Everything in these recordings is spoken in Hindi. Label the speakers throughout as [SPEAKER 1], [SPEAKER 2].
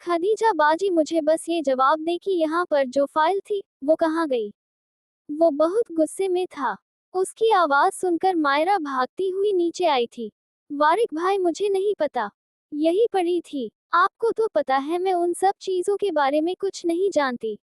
[SPEAKER 1] खदीजा बाजी मुझे बस ये जवाब दे कि यहाँ पर जो फाइल थी वो कहाँ गई। वो बहुत गुस्से में था। उसकी आवाज सुनकर मायरा भागती हुई नीचे आई थी। वारिक भाई मुझे नहीं पता। यही पड़ी थी। आपको तो पता है मैं उन सब चीजों के बारे में कुछ नहीं जानती।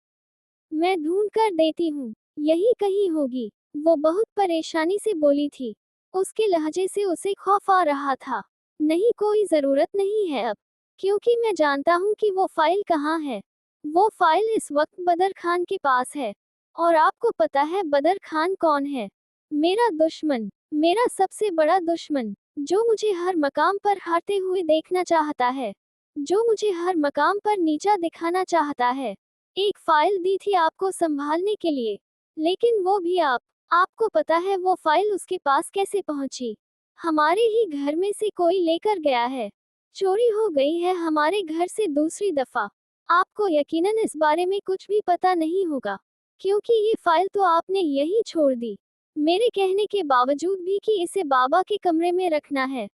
[SPEAKER 1] मैं ढूंढ कर देती हूँ। यही कहीं होगी। वो बहुत परेशानी से बोली थी। उसके लहजे से उसे खौफ आ रहा था। नहीं कोई जरूरत नहीं है अब। क्योंकि मैं जानता हूँ कि वो फाइल कहाँ है। वो फाइल इस वक्त बदर खान के पास है। और आपको पता है बदर खान कौन है? मेरा दुश्मन। मेरा सबसे बड़ा दुश्मन। जो मुझे हर मकाम पर हारते हुए देखना चाहता है। जो मुझे हर मकाम पर नीचा दिखाना चाहता है। एक फाइल दी थी आपको संभालने के लिए। लेकिन वो भी आपको पता है वो फाइल उसके पास कैसे पहुंची? हमारे ही घर में से कोई लेकर गया है। चोरी हो गई है हमारे घर से दूसरी दफा। आपको यकीनन इस बारे में कुछ भी पता नहीं होगा। क्योंकि ये फाइल तो आपने यही छोड़ दी। मेरे कहने के बावजूद भी कि इसे बाबा के कमरे में रखना है।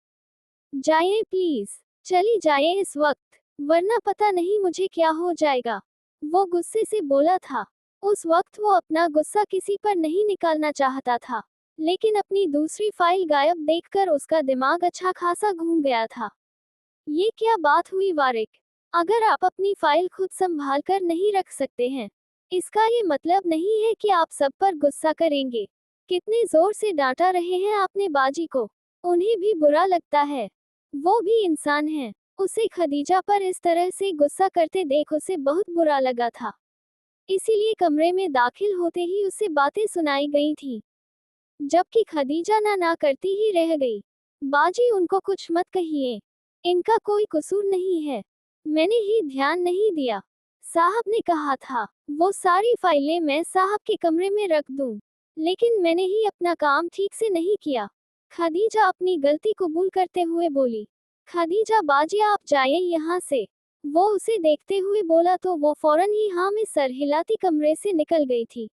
[SPEAKER 1] जाइए प्लीज। चली जाइए इस वक्त। वरना पता नहीं मुझे क्या हो जाएगा। वो गुस्से से बोला था। उस वक्त वो अपना गुस्सा किसी पर नहीं निकालना चाहता था। लेकिन अपनी दूसरी फाइल गायब देखकर उसका दिमाग अच्छा खासा घूम गया था। ये क्या बात हुई वारिक? अगर आप अपनी फाइल खुद संभाल कर नहीं रख सकते हैं, इसका ये मतलब नहीं है कि आप सब पर गुस्सा करेंगे। कितने जोर से डांटा रहे हैं आपने बाजी को। उन्हें भी बुरा लगता है। वो भी इंसान है। उसे खदीजा पर इस तरह से गुस्सा करते देख उसे बहुत बुरा लगा था। इसीलिए कमरे में दाखिल होते ही उसे बातें सुनाई गई थी। जबकि खदीजा ना करती ही रह गई। बाजी उनको कुछ मत कहिए। इनका कोई कसूर नहीं है। मैंने ही ध्यान नहीं दिया। साहब ने कहा था वो सारी फाइलें मैं साहब के कमरे में रख दूं। लेकिन मैंने ही अपना काम ठीक से नहीं किया। खदीजा अपनी गलती कबूल करते हुए बोली। खदीजा बाजी आप जाइए यहाँ से। वो उसे देखते हुए बोला तो वो फौरन ही हाँ में सर हिलाती कमरे से निकल गई थी।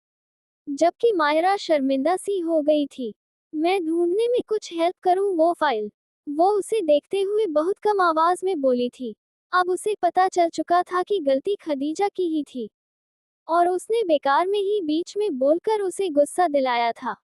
[SPEAKER 1] जबकि मायरा शर्मिंदा सी हो गई थी। मैं ढूंढने में कुछ हेल्प करूं वो फाइल? वो उसे देखते हुए बहुत कम आवाज में बोली थी। अब उसे पता चल चुका था कि गलती खदीजा की ही थी। और उसने बेकार में ही बीच में बोलकर उसे गुस्सा दिलाया था।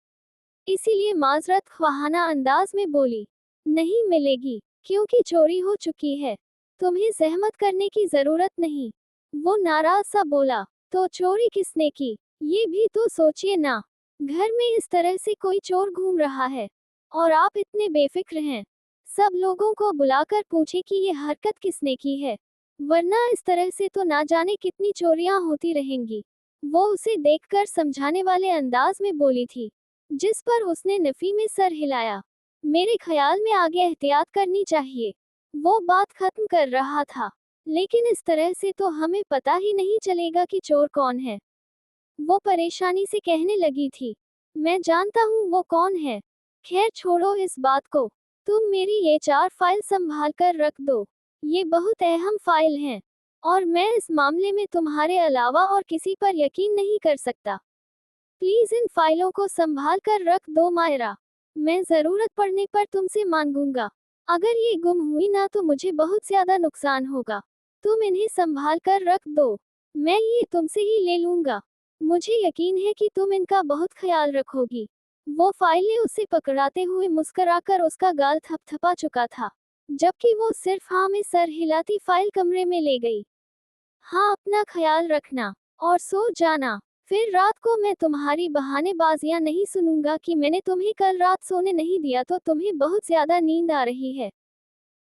[SPEAKER 1] इसीलिए माजरत ख्वाहाना अंदाज में बोली। नहीं मिलेगी। क्योंकि चोरी हो चुकी है। तुम्हें सहमत करने की जरूरत नहीं। वो नाराज सा बोला। तो चोरी किसने की? ये भी तो सोचिए ना। घर में इस तरह से कोई चोर घूम रहा है। और आप इतने बेफिक्र हैं। सब लोगों को बुलाकर पूछे कि ये हरकत किसने की है। वरना इस तरह से तो ना जाने कितनी चोरियां होती रहेंगी। वो उसे देखकर समझाने वाले अंदाज में बोली थी। जिस पर उसने नफी में सर हिलाया। मेरे ख्याल में आगे एहतियात करनी चाहिए। वो बात खत्म कर रहा था। लेकिन इस तरह से तो हमें पता ही नहीं चलेगा कि चोर कौन है। वो परेशानी से कहने लगी थी। मैं जानता हूँ वो कौन है। खैर छोड़ो इस बात को। तुम मेरी ये 4 फाइल संभाल कर रख दो। ये बहुत अहम फाइल हैं। और मैं इस मामले में तुम्हारे अलावा और किसी पर यकीन नहीं कर सकता। प्लीज इन फाइलों को संभाल कर रख दो मायरा। मैं जरूरत पड़ने पर तुमसे मांगूंगा। अगर ये गुम हुई ना तो मुझे बहुत ज्यादा नुकसान होगा। तुम इन्हें संभाल कर रख दो। मैं ये तुमसे ही ले लूंगा। मुझे यकीन है कि तुम इनका बहुत ख्याल रखोगी। वो फाइलें उसे पकड़ाते हुए मुस्कुराकर उसका गाल थपथपा चुका था। जबकि वो सिर्फ हाँ में सर हिलाती फाइल कमरे में ले गई। हाँ अपना ख्याल रखना। और सो जाना। फिर रात को मैं तुम्हारी बहानेबाजियां नहीं सुनूंगा कि मैंने तुम्हें कल रात सोने नहीं दिया तो तुम्हें बहुत ज्यादा नींद आ रही है।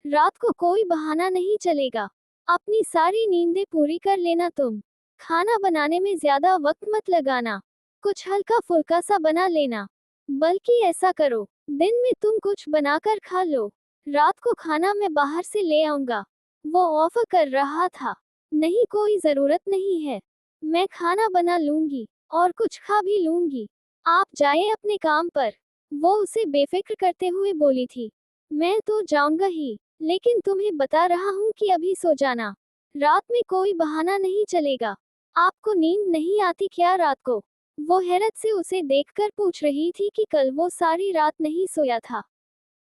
[SPEAKER 1] रात को कोई बहाना नहीं चलेगा। अपनी सारी नींदें पूरी कर लेना तुम। खाना बनाने में ज्यादा वक्त मत लगाना। कुछ हल्का फुल्का सा बना लेना। बल्कि ऐसा करो, दिन में तुम कुछ बनाकर खा लो। रात को खाना मैं बाहर से ले आऊंगा। वो ऑफर कर रहा था। नहीं कोई जरूरत नहीं है। मैं खाना बना लूंगी। और कुछ खा भी लूंगी। आप जाए अपने काम पर। वो उसे बेफिक्र करते हुए बोली थी। मैं तो जाऊंगा ही। लेकिन तुम्हें बता रहा हूँ कि अभी सो जाना। रात में कोई बहाना नहीं चलेगा। आपको नींद नहीं आती क्या रात को? वो हैरत से उसे देखकर पूछ रही थी कि कल वो सारी रात नहीं सोया था।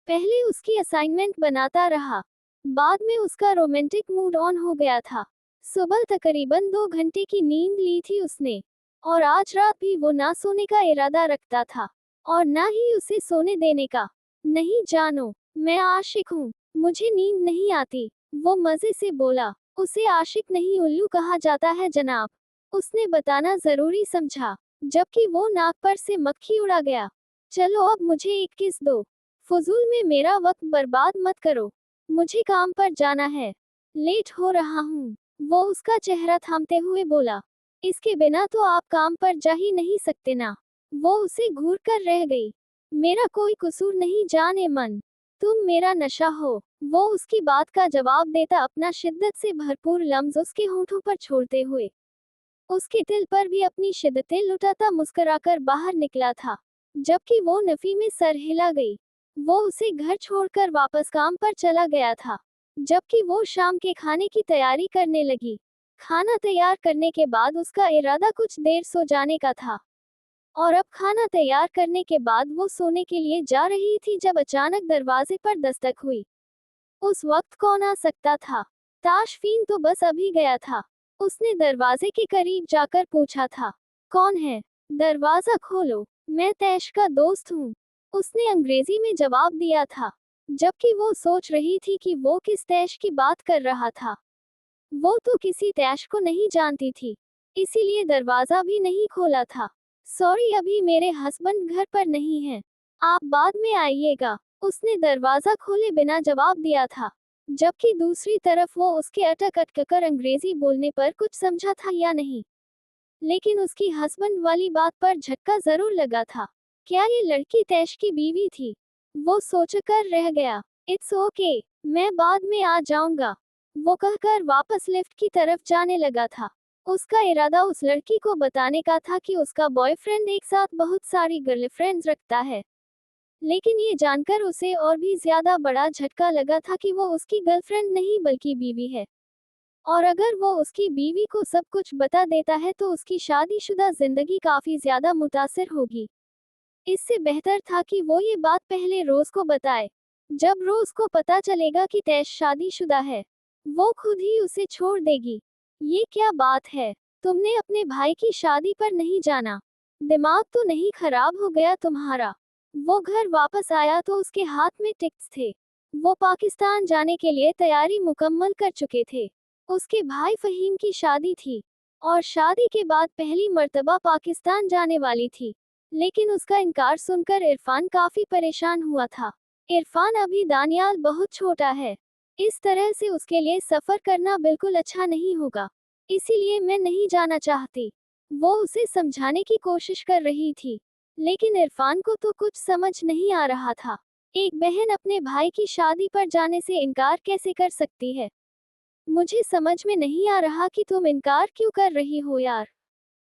[SPEAKER 1] पहले उसकी असाइनमेंट बनाता रहा। बाद में उसका रोमांटिक मूड ऑन हो गया था। सुबह तकरीबन 2 घंटे की नींद ली थी उसने, और आज रात भी वो ना सोने का इरादा रखता था, और ना ही उसे सोने देने का। नहीं जानो, मैं आशिक हूँ, मुझे नींद नहीं आती, वो मजे से बोला। उसे आशिक नहीं उल्लू कहा जाता है जनाब, उसने बताना जरूरी समझा, जबकि वो नाक पर से मक्खी उड़ा गया। चलो अब मुझे एक किस दो, फजूल में मेरा वक्त बर्बाद मत करो, मुझे काम पर जाना है, लेट हो रहा हूँ। वो उसका चेहरा थामते हुए बोला, इसके बिना तो आप काम पर जा ही नहीं सकते ना। वो उसे घूर कर रह गई। मेरा कोई कसूर नहीं जाने मन, तुम मेरा नशा हो। वो उसकी बात का जवाब देता अपना शिद्दत से भरपूर लम्ज उसके होंठों पर छोड़ते हुए उसके दिल पर भी अपनी शिद्दतें लुटाता मुस्कुराकर बाहर निकला था। जबकि वो नफी में सर हिला गई। वो उसे घर छोड़कर वापस काम पर चला गया था, जबकि वो शाम के खाने की तैयारी करने लगी। खाना तैयार करने के बाद उसका इरादा कुछ देर सो जाने का था, और अब खाना तैयार करने के बाद वो सोने के लिए जा रही थी जब अचानक दरवाजे पर दस्तक हुई। उस वक्त कौन आ सकता था? ताशफीन तो बस अभी गया था। उसने दरवाजे के करीब जाकर पूछा था, कौन है? दरवाजा खोलो, मैं तैश का दोस्त हूँ, उसने अंग्रेजी में जवाब दिया था, जबकि वो सोच रही थी कि वो किस तैश की बात कर रहा था। वो तो किसी तैश को नहीं जानती थी, इसीलिए दरवाजा भी नहीं खोला था। सॉरी, अभी मेरे हस्बैंड घर पर नहीं हैं, आप बाद में आइएगा, उसने दरवाजा खोले बिना जवाब दिया था। जबकि दूसरी तरफ वो उसके अटक अटक कर अंग्रेजी बोलने पर कुछ समझा था या नहीं, लेकिन उसकी हस्बैंड वाली बात पर झटका जरूर लगा था। क्या ये लड़की तैश की बीवी थी? वो सोचकर रह गया। इट्स ओके, मैं बाद में आ जाऊंगा, वो कहकर वापस लिफ्ट की तरफ जाने लगा था। उसका इरादा उस लड़की को बताने का था कि उसका बॉयफ्रेंड एक साथ बहुत सारी गर्लफ्रेंड्स रखता है, लेकिन ये जानकर उसे और भी ज्यादा बड़ा झटका लगा था कि वो उसकी गर्लफ्रेंड नहीं बल्कि बीवी है। और अगर वो उसकी बीवी को सब कुछ बता देता है तो उसकी शादीशुदा जिंदगी काफी ज्यादा मुतासिर होगी। इससे बेहतर था कि वो ये बात पहले रोज को बताए। जब रोज को पता चलेगा कि तैश शादीशुदा है, वो खुद ही उसे छोड़ देगी। ये क्या बात है? तुमने अपने भाई की शादी पर नहीं जाना? दिमाग तो नहीं खराब हो गया तुम्हारा? वो घर वापस आया तो उसके हाथ में टिकट्स थे। वो पाकिस्तान जाने के लिए तैयारी मुकम्मल कर चुके थे। उसके भाई फहीम की शादी थी, और शादी के बाद पहली मर्तबा पाकिस्तान जाने वाली थी। लेकिन उसका इनकार सुनकर इरफान काफी परेशान हुआ था। इरफान अभी दानियाल बहुत छोटा है, इस तरह से उसके लिए सफर करना बिल्कुल अच्छा नहीं होगा, इसीलिए मैं नहीं जाना चाहती। वो उसे समझाने की कोशिश कर रही थी, लेकिन इरफान को तो कुछ समझ नहीं आ रहा था। एक बहन अपने भाई की शादी पर जाने से इनकार कैसे कर सकती है? मुझे समझ में नहीं आ रहा कि तुम इनकार क्यों कर रही हो यार।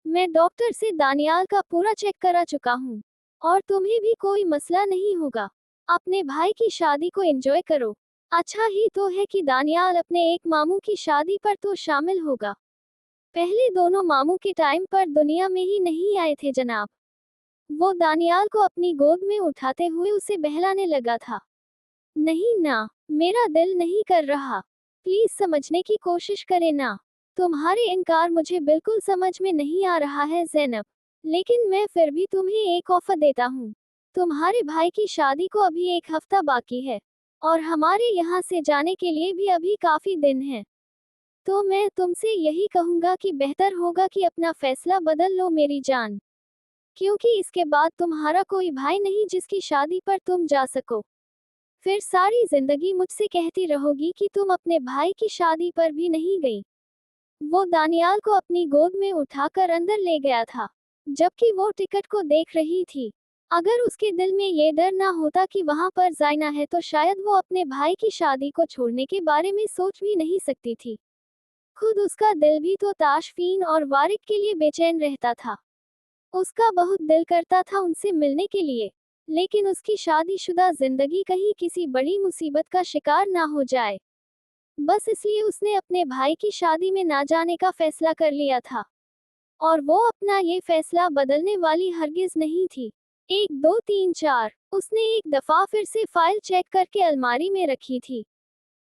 [SPEAKER 1] मैं डॉक्टर से दानियाल का पूरा चेक करा चुका हूँ, और तुम्हें भी कोई मसला नहीं होगा। अपने भाई की शादी को एंजॉय करो। अच्छा ही तो है कि दानियाल अपने एक मामू की शादी पर तो शामिल होगा। पहले दोनों मामू के टाइम पर दुनिया में ही नहीं आए थे जनाब। वो दानियाल को अपनी गोद में उठाते हुए उसे बहलाने लगा था। नहीं ना, मेरा दिल नहीं कर रहा, प्लीज समझने की कोशिश करें ना। तुम्हारे इनकार मुझे बिल्कुल समझ में नहीं आ रहा है ज़ैनब, लेकिन मैं फिर भी तुम्हें एक ऑफर देता हूँ। तुम्हारे भाई की शादी को अभी 1 हफ्ता बाकी है, और हमारे यहाँ से जाने के लिए भी अभी काफी दिन हैं। तो मैं तुमसे यही कहूँगा कि बेहतर होगा कि अपना फैसला बदल लो मेरी जान, क्योंकि इसके बाद तुम्हारा कोई भाई नहीं जिसकी शादी पर तुम जा सको। फिर सारी जिंदगी मुझसे कहती रहोगी कि तुम अपने भाई की शादी पर भी नहीं गई। वो दानियाल को अपनी गोद में उठाकर अंदर ले गया था, जबकि वो टिकट को देख रही थी। अगर उसके दिल में ये डर ना होता कि वहां पर जाना है तो शायद वो अपने भाई की शादी को छोड़ने के बारे में सोच भी नहीं सकती थी। खुद उसका दिल भी तो ताशफीन और वारिक के लिए बेचैन रहता था। उसका बहुत दिल करता था उनसे मिलने के लिए, लेकिन उसकी शादीशुदा जिंदगी कहीं किसी बड़ी मुसीबत का शिकार ना हो जाए। बस इसलिए उसने अपने भाई की शादी में ना जाने का फैसला कर लिया था, और वो अपना ये फैसला बदलने वाली हरगिज नहीं थी। 1 2 3 4 उसने एक दफा फिर से फाइल चेक करके अलमारी में रखी थी।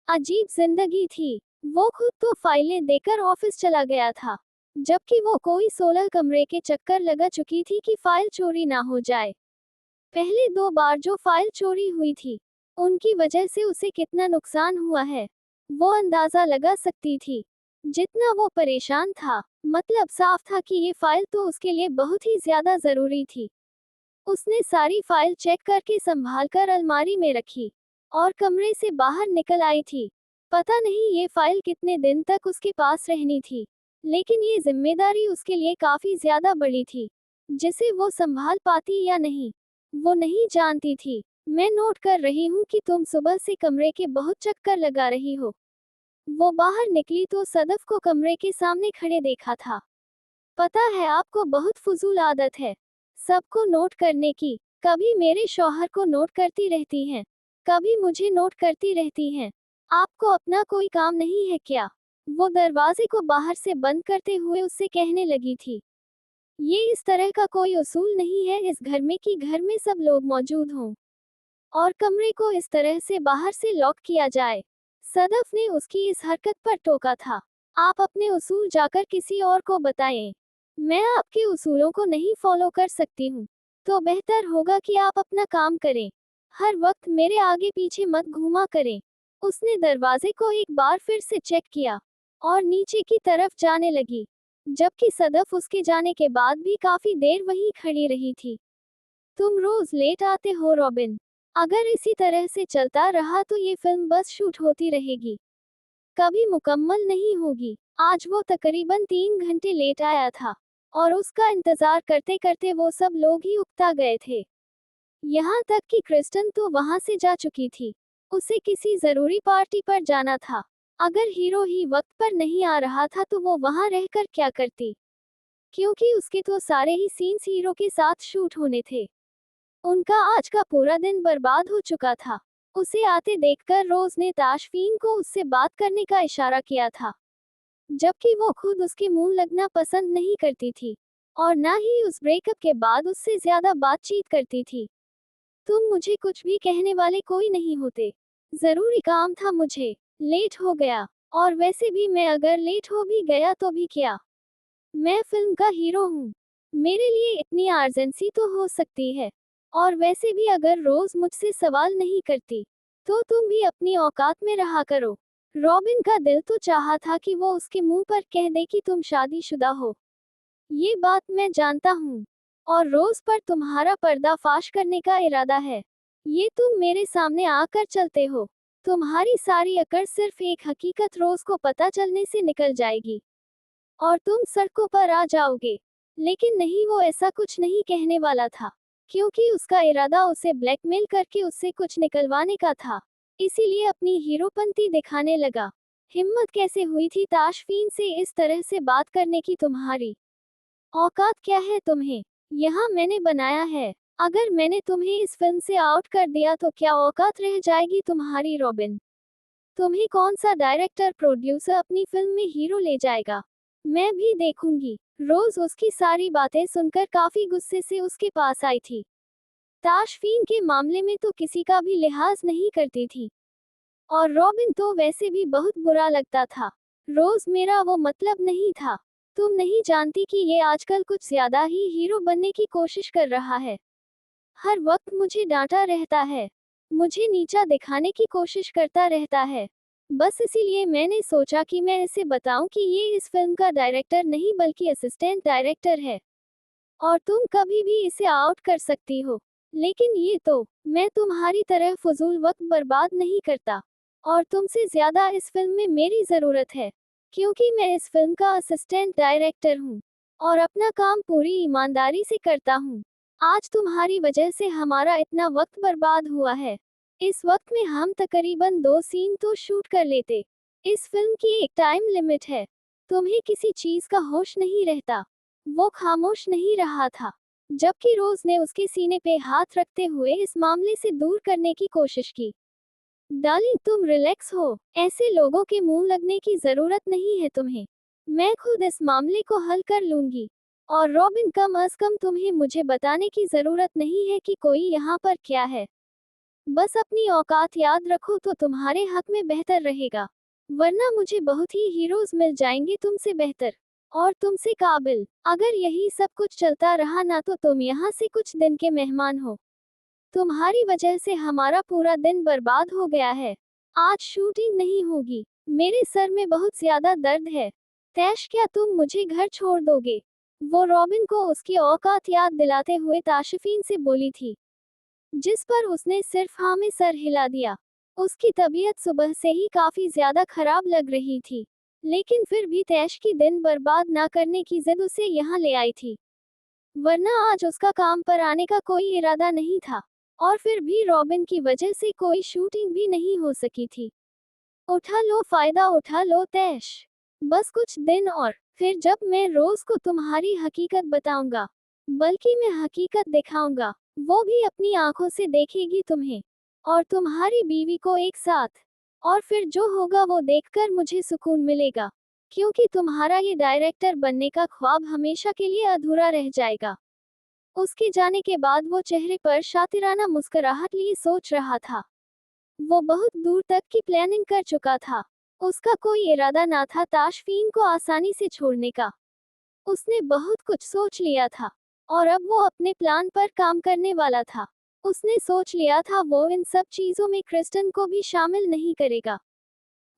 [SPEAKER 1] अजीब जिंदगी थी। वो खुद तो फाइलें देकर ऑफिस चला गया था, जबकि वो कोई 16 कमरे के चक्कर लगा चुकी थी कि फाइल चोरी ना हो जाए। पहले 2 बार जो फाइल चोरी हुई थी, उनकी वजह से उसे कितना नुकसान हुआ है, वो अंदाजा लगा सकती थी। जितना वो परेशान था, मतलब साफ था कि ये फाइल तो उसके लिए बहुत ही ज्यादा जरूरी थी। उसने सारी फाइल चेक करके संभाल कर अलमारी में रखी और कमरे से बाहर निकल आई थी। पता नहीं ये फाइल कितने दिन तक उसके पास रहनी थी, लेकिन ये जिम्मेदारी उसके लिए काफी ज्यादा बड़ी थी, जिसे वो संभाल पाती या नहीं, वो नहीं जानती थी। मैं नोट कर रही हूँ कि तुम सुबह से कमरे के बहुत चक्कर लगा रही हो। वो बाहर निकली तो सदफ को कमरे के सामने खड़े देखा था। पता है आपको बहुत फजूल आदत है सबको नोट करने की। कभी मेरे शौहर को नोट करती रहती हैं, कभी मुझे नोट करती रहती हैं। आपको अपना कोई काम नहीं है क्या? वो दरवाजे को बाहर से बंद करते हुए उससे कहने लगी थी। ये इस तरह का कोई उसूल नहीं है इस घर में कि घर में सब लोग मौजूद हों और कमरे को इस तरह से बाहर से लॉक किया जाए। सदफ ने उसकी इस हरकत पर टोका था। आप अपने उसूल जाकर किसी और को बताएं। मैं आपके उसूलों को नहीं फॉलो कर सकती हूँ, तो बेहतर होगा कि आप अपना काम करें। हर वक्त मेरे आगे पीछे मत घूमा करें। उसने दरवाजे को एक बार फिर से चेक किया और नीचे की तरफ जाने लगी, जबकि सदफ उसके जाने के बाद भी काफी देर वहीं खड़ी रही थी। तुम रोज लेट आते हो रॉबिन। अगर इसी तरह से चलता रहा तो ये फिल्म बस शूट होती रहेगी, कभी मुकम्मल नहीं होगी। आज वो तकरीबन 3 घंटे लेट आया था और उसका इंतजार करते करते वो सब लोग ही उकता गए थे। यहाँ तक कि क्रिस्टन तो वहां से जा चुकी थी। उसे किसी जरूरी पार्टी पर जाना था। अगर हीरो ही वक्त पर नहीं आ रहा था तो वो वहां रहकर क्या करती, क्योंकि उसके तो सारे ही सीन्स हीरो के साथ शूट होने थे। उनका आज का पूरा दिन बर्बाद हो चुका था। उसे आते देखकर रोज ने ताशफीन को उससे बात करने का इशारा किया था, जबकि वो खुद उसके मुंह लगना पसंद नहीं करती थी और ना ही उस ब्रेकअप के बाद उससे ज्यादा बातचीत करती थी। तुम मुझे कुछ भी कहने वाले कोई नहीं होते। जरूरी काम था मुझे, लेट हो गया। और वैसे भी मैं अगर लेट हो भी गया तो भी क्या, मैं फिल्म का हीरो हूँ। मेरे लिए इतनी अर्जेंसी तो हो सकती है। और वैसे भी अगर रोज मुझसे सवाल नहीं करती, तो तुम भी अपनी औकात में रहा करो। रॉबिन का दिल तो चाहा था कि वो उसके मुंह पर कह दे कि तुम शादीशुदा हो। ये बात मैं जानता हूँ। और रोज पर तुम्हारा पर्दाफाश करने का इरादा है। ये तुम मेरे सामने आकर चलते हो। तुम्हारी सारी अकड़ सिर्फ एक हकीकत रोज को पता चलने से निकल जाएगी और तुम सड़कों पर आ जाओगे। लेकिन नहीं, वो ऐसा कुछ नहीं कहने वाला था, क्योंकि उसका इरादा उसे ब्लैकमेल करके उससे कुछ निकलवाने का था। इसीलिए अपनी हीरोपंती दिखाने लगा। हिम्मत कैसे हुई थी ताशफीन से इस तरह से बात करने की? तुम्हारी औकात क्या है? तुम्हें यहाँ मैंने बनाया है। अगर मैंने तुम्हें इस फिल्म से आउट कर दिया तो क्या औकात रह जाएगी तुम्हारी रॉबिन? तुम्हें कौन सा डायरेक्टर प्रोड्यूसर अपनी फिल्म में हीरो ले जाएगा? मैं भी देखूंगी। रोज उसकी सारी बातें सुनकर काफी गुस्से से उसके पास आई थी। ताशफीन के मामले में तो किसी का भी लिहाज नहीं करती थी और रॉबिन तो वैसे भी बहुत बुरा लगता था। रोज, मेरा वो मतलब नहीं था। तुम नहीं जानती कि ये आजकल कुछ ज्यादा ही हीरो बनने की कोशिश कर रहा है। हर वक्त मुझे डांटा रहता है, मुझे नीचा दिखाने की कोशिश करता रहता है। बस इसीलिए मैंने सोचा कि मैं इसे बताऊं कि ये इस फिल्म का डायरेक्टर नहीं बल्कि असिस्टेंट डायरेक्टर है और तुम कभी भी इसे आउट कर सकती हो। लेकिन ये तो, मैं तुम्हारी तरह फजूल वक्त बर्बाद नहीं करता और तुमसे ज्यादा इस फिल्म में मेरी जरूरत है, क्योंकि मैं इस फिल्म का असिस्टेंट डायरेक्टर हूँ और अपना काम पूरी ईमानदारी से करता हूँ। आज तुम्हारी वजह से हमारा इतना वक्त बर्बाद हुआ है। इस वक्त में हम तकरीबन 2 सीन तो शूट कर लेते। इस फिल्म की एक टाइम लिमिट है। तुम्हें किसी चीज का होश नहीं रहता। वो खामोश नहीं रहा था, जबकि रोज ने उसके सीने पे हाथ रखते हुए इस मामले से दूर करने की कोशिश की। डार्लिंग, तुम रिलैक्स हो। ऐसे लोगों के मुंह लगने की जरूरत नहीं है तुम्हें। मैं खुद इस मामले को हल कर लूंगी। और रॉबिन, कम अज कम तुम्हें मुझे बताने की जरूरत नहीं है कि कोई यहाँ पर क्या है। बस अपनी औकात याद रखो तो तुम्हारे हक में बेहतर रहेगा, वरना मुझे बहुत ही हीरोज मिल जाएंगे तुमसे बेहतर और तुमसे काबिल। अगर यही सब कुछ चलता रहा ना तो तुम यहाँ से कुछ दिन के मेहमान हो। तुम्हारी वजह से हमारा पूरा दिन बर्बाद हो गया है। आज शूटिंग नहीं होगी। मेरे सर में बहुत ज्यादा दर्द है। तैश, क्या तुम मुझे घर छोड़ दोगे? वो रॉबिन को उसकी औकात याद दिलाते हुए ताशफीन से बोली थी, जिस पर उसने सिर्फ हाँ में सर हिला दिया। उसकी तबीयत सुबह से ही काफी ज्यादा खराब लग रही थी, लेकिन फिर भी तैश की दिन बर्बाद ना करने की जिद उसे यहाँ ले आई थी, वरना आज उसका काम पर आने का कोई इरादा नहीं था। और फिर भी रॉबिन की वजह से कोई शूटिंग भी नहीं हो सकी थी। उठा लो फायदा, उठा लो तैश। बस कुछ दिन और, फिर जब मैं रोज को तुम्हारी हकीकत बताऊंगा, बल्कि मैं हकीकत दिखाऊंगा, वो भी अपनी आंखों से देखेगी तुम्हें और तुम्हारी बीवी को एक साथ। और फिर जो होगा वो देखकर मुझे सुकून मिलेगा, क्योंकि तुम्हारा ये डायरेक्टर बनने का ख्वाब हमेशा के लिए अधूरा रह जाएगा। उसके जाने के बाद वो चेहरे पर शातिराना मुस्कुराहट लिए सोच रहा था। वो बहुत दूर तक की प्लानिंग कर चुका था। उसका कोई इरादा ना था ताशफीन को आसानी से छोड़ने का। उसने बहुत कुछ सोच लिया था और अब वो अपने प्लान पर काम करने वाला था। उसने सोच लिया था वो इन सब चीजों में क्रिस्टन को भी शामिल नहीं करेगा।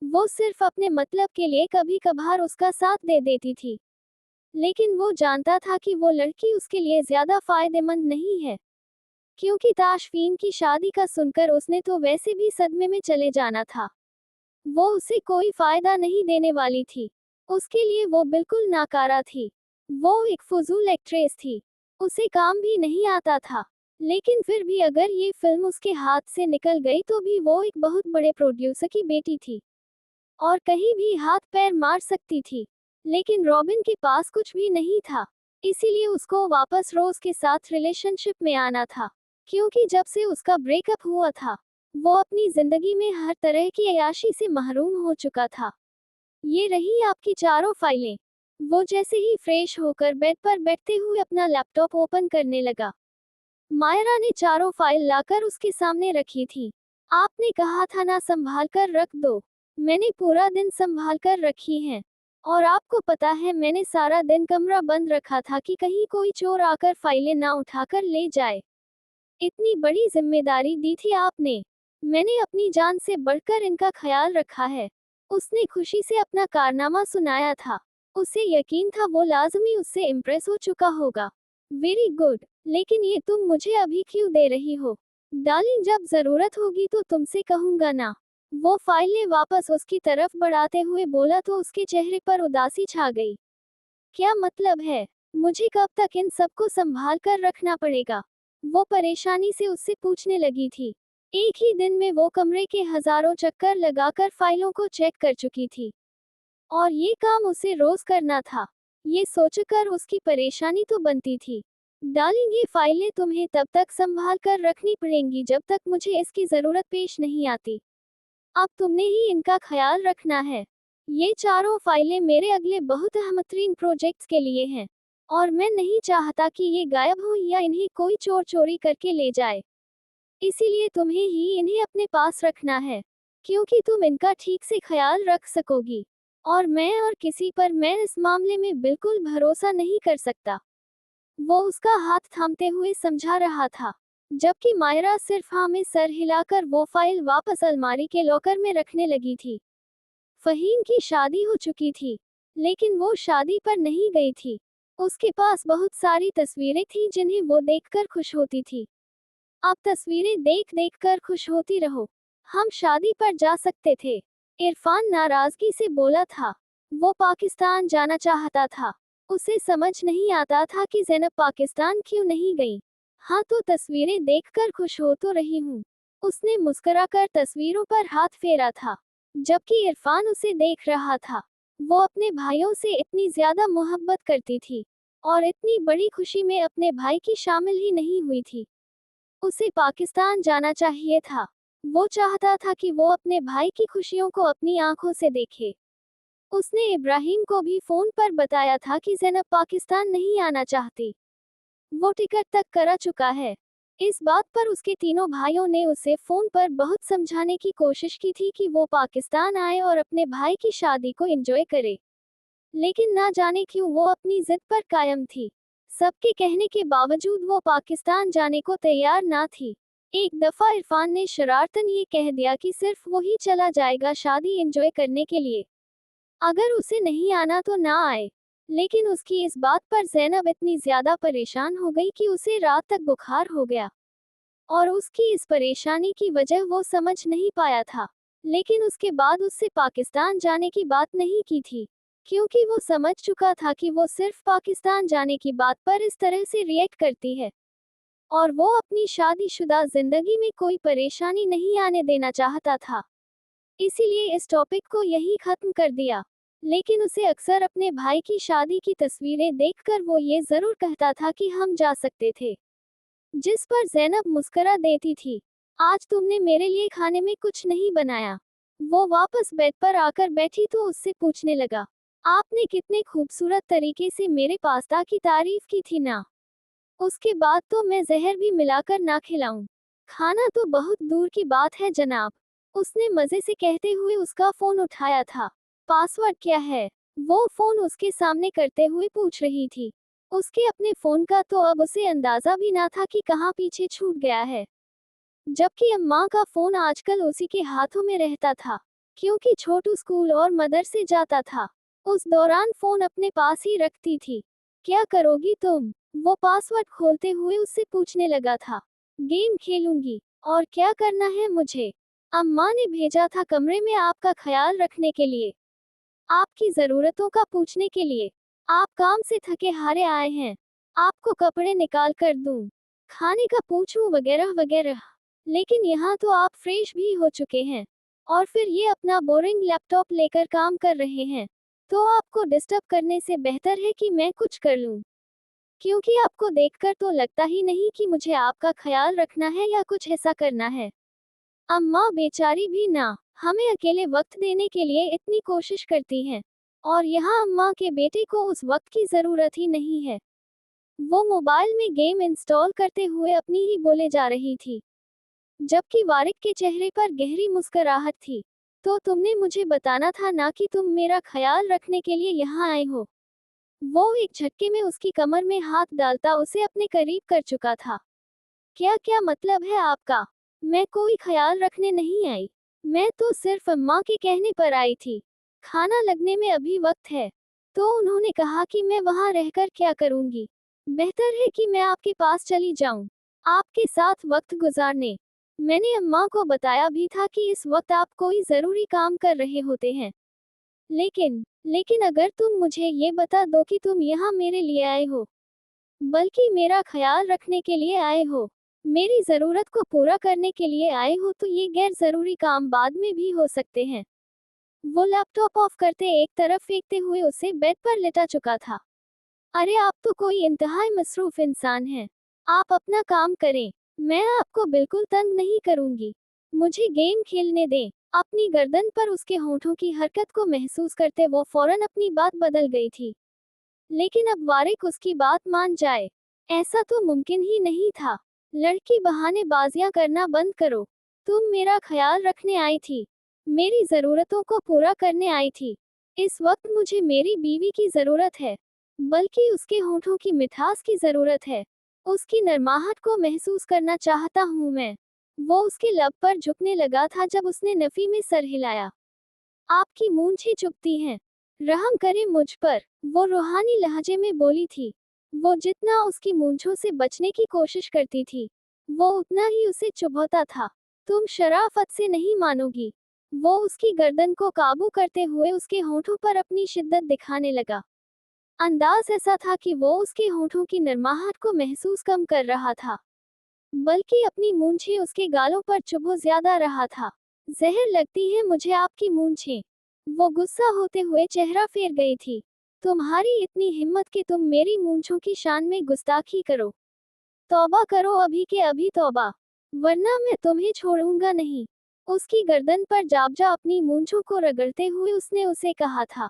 [SPEAKER 1] वो सिर्फ अपने मतलब के लिए कभी कभार उसका साथ दे देती थी, लेकिन वो जानता था कि वो लड़की उसके लिए ज्यादा फायदेमंद नहीं है, क्योंकि ताशफीन की शादी का सुनकर उसने तो वैसे भी सदमे में चले जाना था। वो उसे कोई फायदा नहीं देने वाली थी। उसके लिए वो बिल्कुल नाकारा थी। वो एक फजूल एक्ट्रेस थी। उसे काम भी नहीं आता था। लेकिन फिर भी अगर ये फिल्म उसके हाथ से निकल गई तो भी वो एक बहुत बड़े प्रोड्यूसर की बेटी थी और कहीं भी हाथ पैर मार सकती थी। लेकिन रॉबिन के पास कुछ भी नहीं था, इसीलिए उसको वापस रोज के साथ रिलेशनशिप में आना था, क्योंकि जब से उसका ब्रेकअप हुआ था वो अपनी जिंदगी में हर तरह की अय्याशी से महरूम हो चुका था। ये रही आपकी चारों फाइलें। वो जैसे ही फ्रेश होकर बेड पर बैठते हुए अपना लैपटॉप ओपन करने लगा। मायरा ने चारों फाइल लाकर उसके सामने रखी थी। आपने कहा था ना संभाल कर रख दो। मैंने पूरा दिन संभाल कर रखी हैं। और आपको पता है मैंने सारा दिन कमरा बंद रखा था कि कहीं कोई चोर आकर फाइलें ना उठाकर ले जाए। इतनी बड़ी जिम्मेदारी दी थी आपने। मैंने अपनी जान से बढ़कर इनका ख्याल रखा है। उसने खुशी से अपना कारनामा सुनाया था। उसे यकीन था वो लाजमी उससे इम्प्रेस हो चुका होगा। वेरी गुड, लेकिन ये तुम मुझे अभी क्यों दे रही हो? डार्लिंग, जब जरूरत होगी तो तुमसे कहूंगा ना। वो फाइलें वापस उसकी तरफ बढ़ाते हुए बोला तो उसके चेहरे पर उदासी छा गई। क्या मतलब है? मुझे कब तक इन सबको संभाल कर रखना पड़ेगा? वो परेशानी से उससे पूछने लगी थी। एक ही दिन में वो कमरे के हजारों चक्कर लगाकर फाइलों को चेक कर चुकी थी और ये काम उसे रोज करना था। ये सोचकर उसकी परेशानी तो बनती थी। डार्लिंग, ये फाइलें तुम्हें तब तक संभाल कर रखनी पड़ेंगी जब तक मुझे इसकी जरूरत पेश नहीं आती। अब तुमने ही इनका ख्याल रखना है। ये चारों फाइलें मेरे अगले बहुत अहमतरीन प्रोजेक्ट्स के लिए हैं और मैं नहीं चाहता कि ये गायब हो या इन्हें कोई चोर चोरी करके ले जाए। इसीलिए तुम्हें ही इन्हें अपने पास रखना है, क्योंकि तुम इनका ठीक से ख्याल रख सकोगी और किसी पर मैं इस मामले में बिल्कुल भरोसा नहीं कर सकता। वो उसका हाथ थामते हुए समझा रहा था, जबकि मायरा सिर्फ हाँ में सर हिलाकर वो फाइल वापस अलमारी के लॉकर में रखने लगी थी। फहीम की शादी हो चुकी थी, लेकिन वो शादी पर नहीं गई थी। उसके पास बहुत सारी तस्वीरें थी जिन्हें वो देखकर खुश होती थी। अब तस्वीरें देख देख कर खुश होती रहो। हम शादी पर जा सकते थे, इरफान नाराजगी से बोला था। वो पाकिस्तान जाना चाहता था। उसे समझ नहीं आता था कि ज़ैनब पाकिस्तान क्यों नहीं गई। हाँ, तो तस्वीरें देखकर खुश हो तो रही हूँ। उसने मुस्कुराकर तस्वीरों पर हाथ फेरा था, जबकि इरफान उसे देख रहा था। वो अपने भाइयों से इतनी ज्यादा मोहब्बत करती थी और इतनी बड़ी खुशी में अपने भाई की शामिल ही नहीं हुई थी। उसे पाकिस्तान जाना चाहिए था। वो चाहता था कि वो अपने भाई की खुशियों को अपनी आंखों से देखे। उसने इब्राहिम को भी फोन पर बताया था कि ज़ैनब पाकिस्तान नहीं आना चाहती। वो टिकट तक करा चुका है। इस बात पर उसके तीनों भाइयों ने उसे फोन पर बहुत समझाने की कोशिश की थी कि वो पाकिस्तान आए और अपने भाई की शादी को एंजॉय करे, लेकिन ना जाने क्यों वो अपनी जिद पर कायम थी। सबके कहने के बावजूद वो पाकिस्तान जाने को तैयार ना थी। एक दफा इरफान ने शरारतन ये कह दिया कि सिर्फ वो ही चला जाएगा शादी एंजॉय करने के लिए, अगर उसे नहीं आना तो ना आए। लेकिन उसकी इस बात पर ज़ैनब इतनी ज्यादा परेशान हो गई कि उसे रात तक बुखार हो गया, और उसकी इस परेशानी की वजह वो समझ नहीं पाया था। लेकिन उसके बाद उससे पाकिस्तान जाने की बात नहीं की थी, क्योंकि वो समझ चुका था कि वो सिर्फ पाकिस्तान जाने की बात पर इस तरह से रिएक्ट करती है, और वो अपनी शादीशुदा जिंदगी में कोई परेशानी नहीं आने देना चाहता था। इसीलिए इस टॉपिक को यही खत्म कर दिया। लेकिन उसे अक्सर अपने भाई की शादी की तस्वीरें देखकर वो ये जरूर कहता था कि हम जा सकते थे, जिस पर ज़ैनब मुस्कुरा देती थी। आज तुमने मेरे लिए खाने में कुछ नहीं बनाया। वो वापस बेड पर आकर बैठी तो उससे पूछने लगा, आपने कितने खूबसूरत तरीके से मेरे पास्ता की तारीफ की थी ना। उसके बाद तो मैं जहर भी मिलाकर ना खिलाऊं। खाना तो बहुत दूर की बात है जनाब। उसने मजे से कहते हुए उसका फोन उठाया था। पासवर्ड क्या है? वो फोन उसके सामने करते हुए पूछ रही थी। उसके अपने फोन का तो अब उसे अंदाजा भी ना था कि कहाँ पीछे छूट गया है, जबकि अम्मा का फोन आजकल उसी के हाथों में रहता था, क्योंकि छोटू स्कूल और मदरसे जाता था। उस दौरान फोन अपने पास ही रखती थी। क्या करोगी तुम? वो पासवर्ड खोलते हुए उससे पूछने लगा था। गेम खेलूंगी। और क्या करना है मुझे? अम्मा ने भेजा था कमरे में आपका ख्याल रखने के लिए, आपकी जरूरतों का पूछने के लिए। आप काम से थके हारे आए हैं, आपको कपड़े निकाल कर दूं, खाने का पूछूं, वगैरह वगैरह। लेकिन यहाँ तो आप फ्रेश भी हो चुके हैं, और फिर ये अपना बोरिंग लैपटॉप लेकर काम कर रहे हैं। तो आपको डिस्टर्ब करने से बेहतर है कि मैं कुछ कर लूं, क्योंकि आपको देखकर तो लगता ही नहीं कि मुझे आपका ख्याल रखना है या कुछ ऐसा करना है। अम्मा बेचारी भी ना हमें अकेले वक्त देने के लिए इतनी कोशिश करती हैं, और यहाँ अम्मा के बेटे को उस वक्त की जरूरत ही नहीं है। वो मोबाइल में गेम इंस्टॉल करते हुए अपनी ही बोले जा रही थी, जबकि वारिक के चेहरे पर गहरी मुस्कुराहट थी। तो तुमने मुझे बताना था ना कि तुम मेरा ख्याल रखने के लिए यहाँ आए हो। वो एक झटके में उसकी कमर में हाथ डालता उसे अपने करीब कर चुका था। क्या क्या मतलब है आपका? मैं कोई ख्याल रखने नहीं आई, मैं तो सिर्फ अम्मा के कहने पर आई थी। खाना लगने में अभी वक्त है, तो उन्होंने कहा कि मैं वहां रहकर क्या करूंगी। बेहतर है कि मैं आपके पास चली जाऊं, आपके साथ वक्त गुजारने। मैंने अम्मा को बताया भी था कि इस वक्त आप कोई जरूरी काम कर रहे होते हैं। लेकिन लेकिन अगर तुम मुझे ये बता दो कि तुम यहाँ मेरे लिए आए हो, बल्कि मेरा ख्याल रखने के लिए आए हो, मेरी जरूरत को पूरा करने के लिए आए हो, तो ये गैर जरूरी काम बाद में भी हो सकते हैं। वो लैपटॉप ऑफ करते एक तरफ फेंकते हुए उसे बेड पर लिटा चुका था। अरे आप तो कोई इंतहाई मसरूफ इंसान हैं। आप अपना काम करें, मैं आपको बिल्कुल तंग नहीं करूंगी। मुझे गेम खेलने दें। अपनी गर्दन पर उसके होठों की हरकत को महसूस करते वो फौरन अपनी बात बदल गई थी। लेकिन अब वारिक उसकी बात मान जाए, ऐसा तो मुमकिन ही नहीं था। लड़की बहानेबाजियां करना बंद करो। तुम मेरा ख्याल रखने आई थी, मेरी जरूरतों को पूरा करने आई थी। इस वक्त मुझे मेरी बीवी की जरूरत है, बल्कि उसके होठों की मिठास की जरूरत है। उसकी नरमाहट को महसूस करना चाहता हूँ मैं। वो उसके लब पर झुकने लगा था जब उसने नफी में सर हिलाया। आपकी मूंछें चुभती हैं, रहम करें मुझ पर, वो रूहानी लहजे में बोली थी। वो जितना उसकी मूंछों से बचने की कोशिश करती थी, वो उतना ही उसे चुभता था। तुम शराफत से नहीं मानोगी। वो उसकी गर्दन को काबू करते हुए उसके होठों पर अपनी शिद्दत दिखाने लगा। अंदाज ऐसा था कि वो उसके होठों की नरमाहट को महसूस कम कर रहा था, बल्कि अपनी मूंछें उसके गालों पर चुभो ज्यादा रहा था। जहर लगती है मुझे आपकी मूंछें। वो गुस्सा होते हुए चेहरा फेर गई थी। तुम्हारी इतनी हिम्मत कि तुम मेरी मूंछों की शान में गुस्ताखी करो। तौबा करो अभी के अभी तौबा, वरना मैं तुम्हें छोड़ूंगा नहीं। उसकी गर्दन पर जाबजा अपनी मूंछों को रगड़ते हुए उसने उसे कहा था,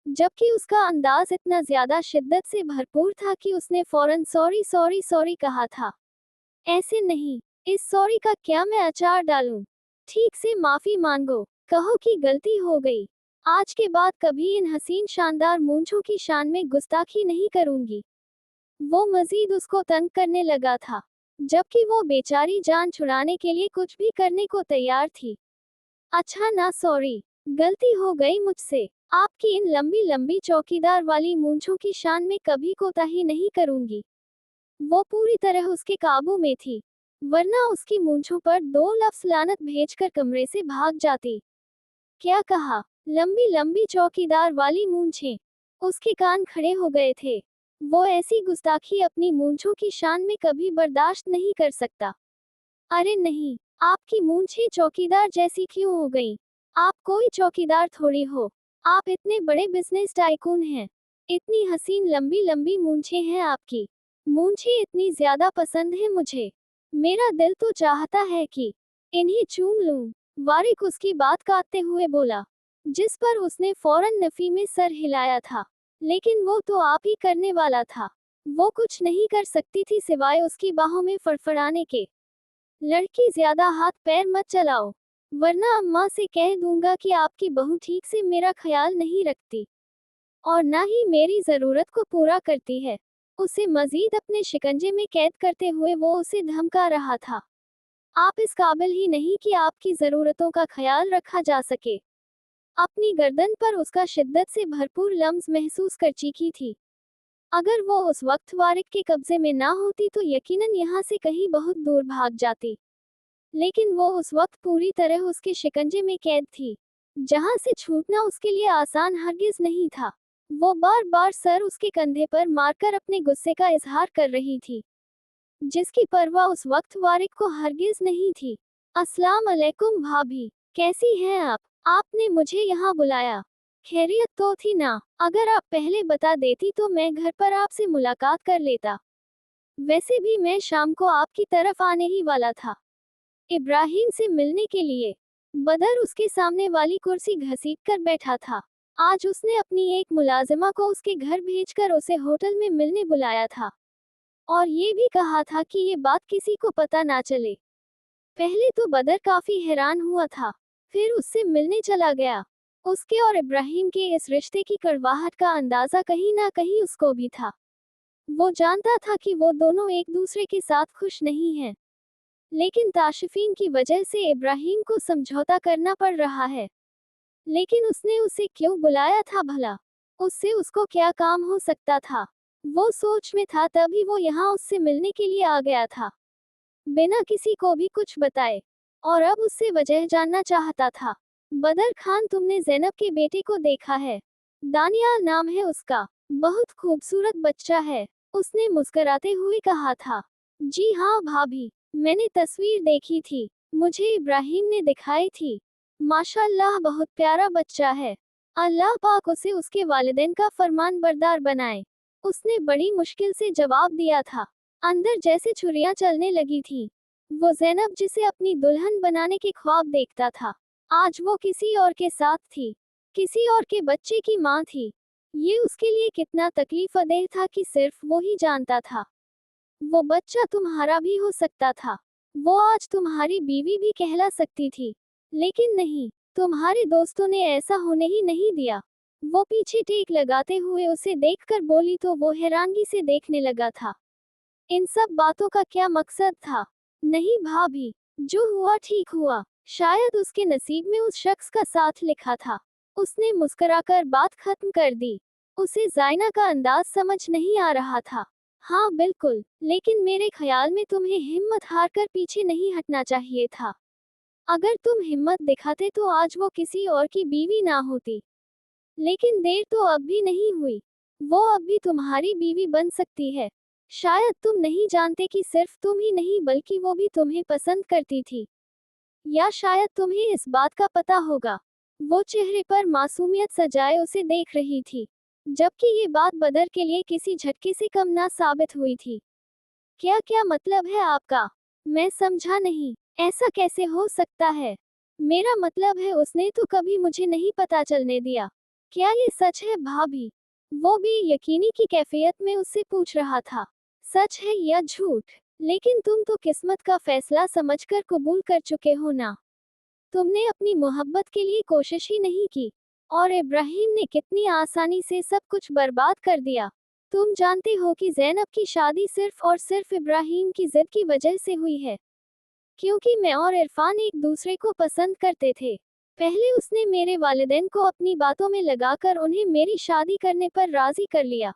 [SPEAKER 1] जबकि उसका अंदाज इतना ज्यादा शिद्दत से भरपूर था कि उसने फौरन सॉरी सॉरी सॉरी कहा था। ऐसे नहीं, इस सॉरी का क्या मैं अचार डालूं? ठीक से माफी मांगो, कहो कि गलती हो गई। आज के बाद कभी इन हसीन शानदार मूंछों की शान में गुस्ताखी नहीं करूंगी। वो मजीद उसको तंग करने लगा था, जबकि वो बेचारी जान छुड़ाने के लिए कुछ भी करने को तैयार थी। अच्छा ना सॉरी, गलती हो गई मुझसे। आपकी इन लंबी लंबी चौकीदार वाली मूंछों की शान में कभी कोताही नहीं करूंगी। वो पूरी तरह उसके काबू में थी, वरना उसकी मूंछों पर 2 लफ्ज लानत भेजकर कमरे से भाग जाती। क्या कहा? लंबी लंबी चौकीदार वाली मूंछें। उसके कान खड़े हो गए थे। वो ऐसी गुस्ताखी अपनी मूंछों की शान में कभी बर्दाश्त नहीं कर सकता। अरे नहीं, आपकी मूंछें चौकीदार जैसी क्यों हो गई? आप कोई चौकीदार थोड़ी हो। आप इतने बड़े बिजनेस टाइकून हैं। इतनी हसीन लंबी लंबी मूंछें हैं आपकी। मूंछें इतनी ज्यादा पसंद है मुझे। मेरा दिल तो चाहता है कि इन्हें चूम लूं। वारिक उसकी बात काटते हुए बोला, जिस पर उसने फौरन नफी में सर हिलाया था। लेकिन वो तो आप ही करने वाला था। वो कुछ नहीं कर सकती थी सिवाय उसकी बाहों में फड़फड़ाने के। लड़की ज्यादा हाथ पैर मत चलाओ, वरना अम्मा से कह दूंगा कि आपकी बहू ठीक से मेरा ख्याल नहीं रखती और ना ही मेरी जरूरत को पूरा करती है। उसे मजीद अपने शिकंजे में कैद करते हुए वो उसे धमका रहा था। आप इस काबिल ही नहीं कि आपकी जरूरतों का ख्याल रखा जा सके। अपनी गर्दन पर उसका शिद्दत से भरपूर लम्स महसूस कर चीखी थी। अगर वो उस वक्त वारिक के कब्जे में ना होती तो यकीनन यहाँ से कहीं बहुत दूर भाग जाती। लेकिन वो उस वक्त पूरी तरह उसके शिकंजे में कैद थी, जहां से छूटना उसके लिए आसान हरगिज नहीं था। वो बार बार सर उसके कंधे पर मारकर अपने गुस्से का इजहार कर रही थी, जिसकी परवाह उस वक्त वारिक को हरगिज नहीं थी। अस्सलाम अलैकुम भाभी, कैसी हैं आप? आपने मुझे यहाँ बुलाया, खैरियत तो थी ना? अगर आप पहले बता देती तो मैं घर पर आपसे मुलाकात कर लेता। वैसे भी मैं शाम को आपकी तरफ आने ही वाला था, इब्राहिम से मिलने के लिए। बदर उसके सामने वाली कुर्सी घसीट कर बैठा था। आज उसने अपनी एक मुलाजिमा को उसके घर भेजकर उसे होटल में मिलने बुलाया था, और ये भी कहा था कि ये बात किसी को पता ना चले। पहले तो बदर काफी हैरान हुआ था, फिर उससे मिलने चला गया। उसके और इब्राहिम के इस रिश्ते की कड़वाहट का अंदाजा कहीं ना कहीं उसको भी था। वो जानता था कि वो दोनों एक दूसरे के साथ खुश नहीं हैं, लेकिन ताशिफीन की वजह से इब्राहिम को समझौता करना पड़ रहा है। लेकिन उसने उसे क्यों बुलाया था भला? उससे उसको क्या काम हो सकता था? वो सोच में था तभी वो यहाँ उससे मिलने के लिए आ गया था, बिना किसी को भी कुछ बताए, और अब उससे वजह जानना चाहता था। बदर खान, तुमने जैनब के बेटे को देखा है? दानियाल नाम है उसका, बहुत खूबसूरत बच्चा है, उसने मुस्कुराते हुए कहा था। जी हाँ भाभी, मैंने तस्वीर देखी थी, मुझे इब्राहिम ने दिखाई थी। माशाल्लाह, बहुत प्यारा बच्चा है। अल्लाह पाक उसे उसके वालिदैन का फरमान बरदार बनाए। उसने बड़ी मुश्किल से जवाब दिया था। अंदर जैसे छुरियां चलने लगी थी। वो जैनब जिसे अपनी दुल्हन बनाने के ख्वाब देखता था, आज वो किसी और के साथ थी, किसी और के बच्चे की माँ थी। ये उसके लिए कितना तकलीफदेह था कि सिर्फ वो ही जानता था। वो बच्चा तुम्हारा भी हो सकता था, वो आज तुम्हारी बीवी भी कहला सकती थी, लेकिन नहीं, तुम्हारे दोस्तों ने ऐसा होने ही नहीं दिया। वो पीछे टेक लगाते हुए उसे देखकर बोली तो वो हैरानगी से देखने लगा था। इन सब बातों का क्या मकसद था? नहीं भाभी, जो हुआ ठीक हुआ। शायद उसके नसीब में उस शख्स का साथ लिखा था। उसने मुस्कुराकर बात खत्म कर दी। उसे जायना का अंदाज समझ नहीं आ रहा था। हाँ बिल्कुल, लेकिन मेरे ख्याल में तुम्हें हिम्मत हार कर पीछे नहीं हटना चाहिए था। अगर तुम हिम्मत दिखाते तो आज वो किसी और की बीवी ना होती। लेकिन देर तो अब भी नहीं हुई, वो अब भी तुम्हारी बीवी बन सकती है। शायद तुम नहीं जानते कि सिर्फ तुम ही नहीं बल्कि वो भी तुम्हें पसंद करती थी। या शायद तुम्हें इस बात का पता होगा। वो चेहरे पर मासूमियत सजाए उसे देख रही थी, जबकि ये बात बदर के लिए किसी झटके से कम ना साबित हुई थी। क्या क्या मतलब है आपका? मैं समझा नहीं, ऐसा कैसे हो सकता है? मेरा मतलब है उसने तो कभी मुझे नहीं पता चलने दिया। क्या ये सच है भाभी? वो भी यकीनी की कैफियत में उससे पूछ रहा था। सच है या झूठ? लेकिन तुम तो किस्मत का फैसला समझकर कबूल कर चुके हो ना। तुमने अपनी मोहब्बत के लिए कोशिश ही नहीं की, और इब्राहिम ने कितनी आसानी से सब कुछ बर्बाद कर दिया। तुम जानते हो कि ज़ैनब की शादी सिर्फ और सिर्फ इब्राहिम की जिद की वजह से हुई है, क्योंकि मैं और इरफान एक दूसरे को पसंद करते थे। पहले उसने मेरे वालिदैन को अपनी बातों में लगाकर उन्हें मेरी शादी करने पर राजी कर लिया।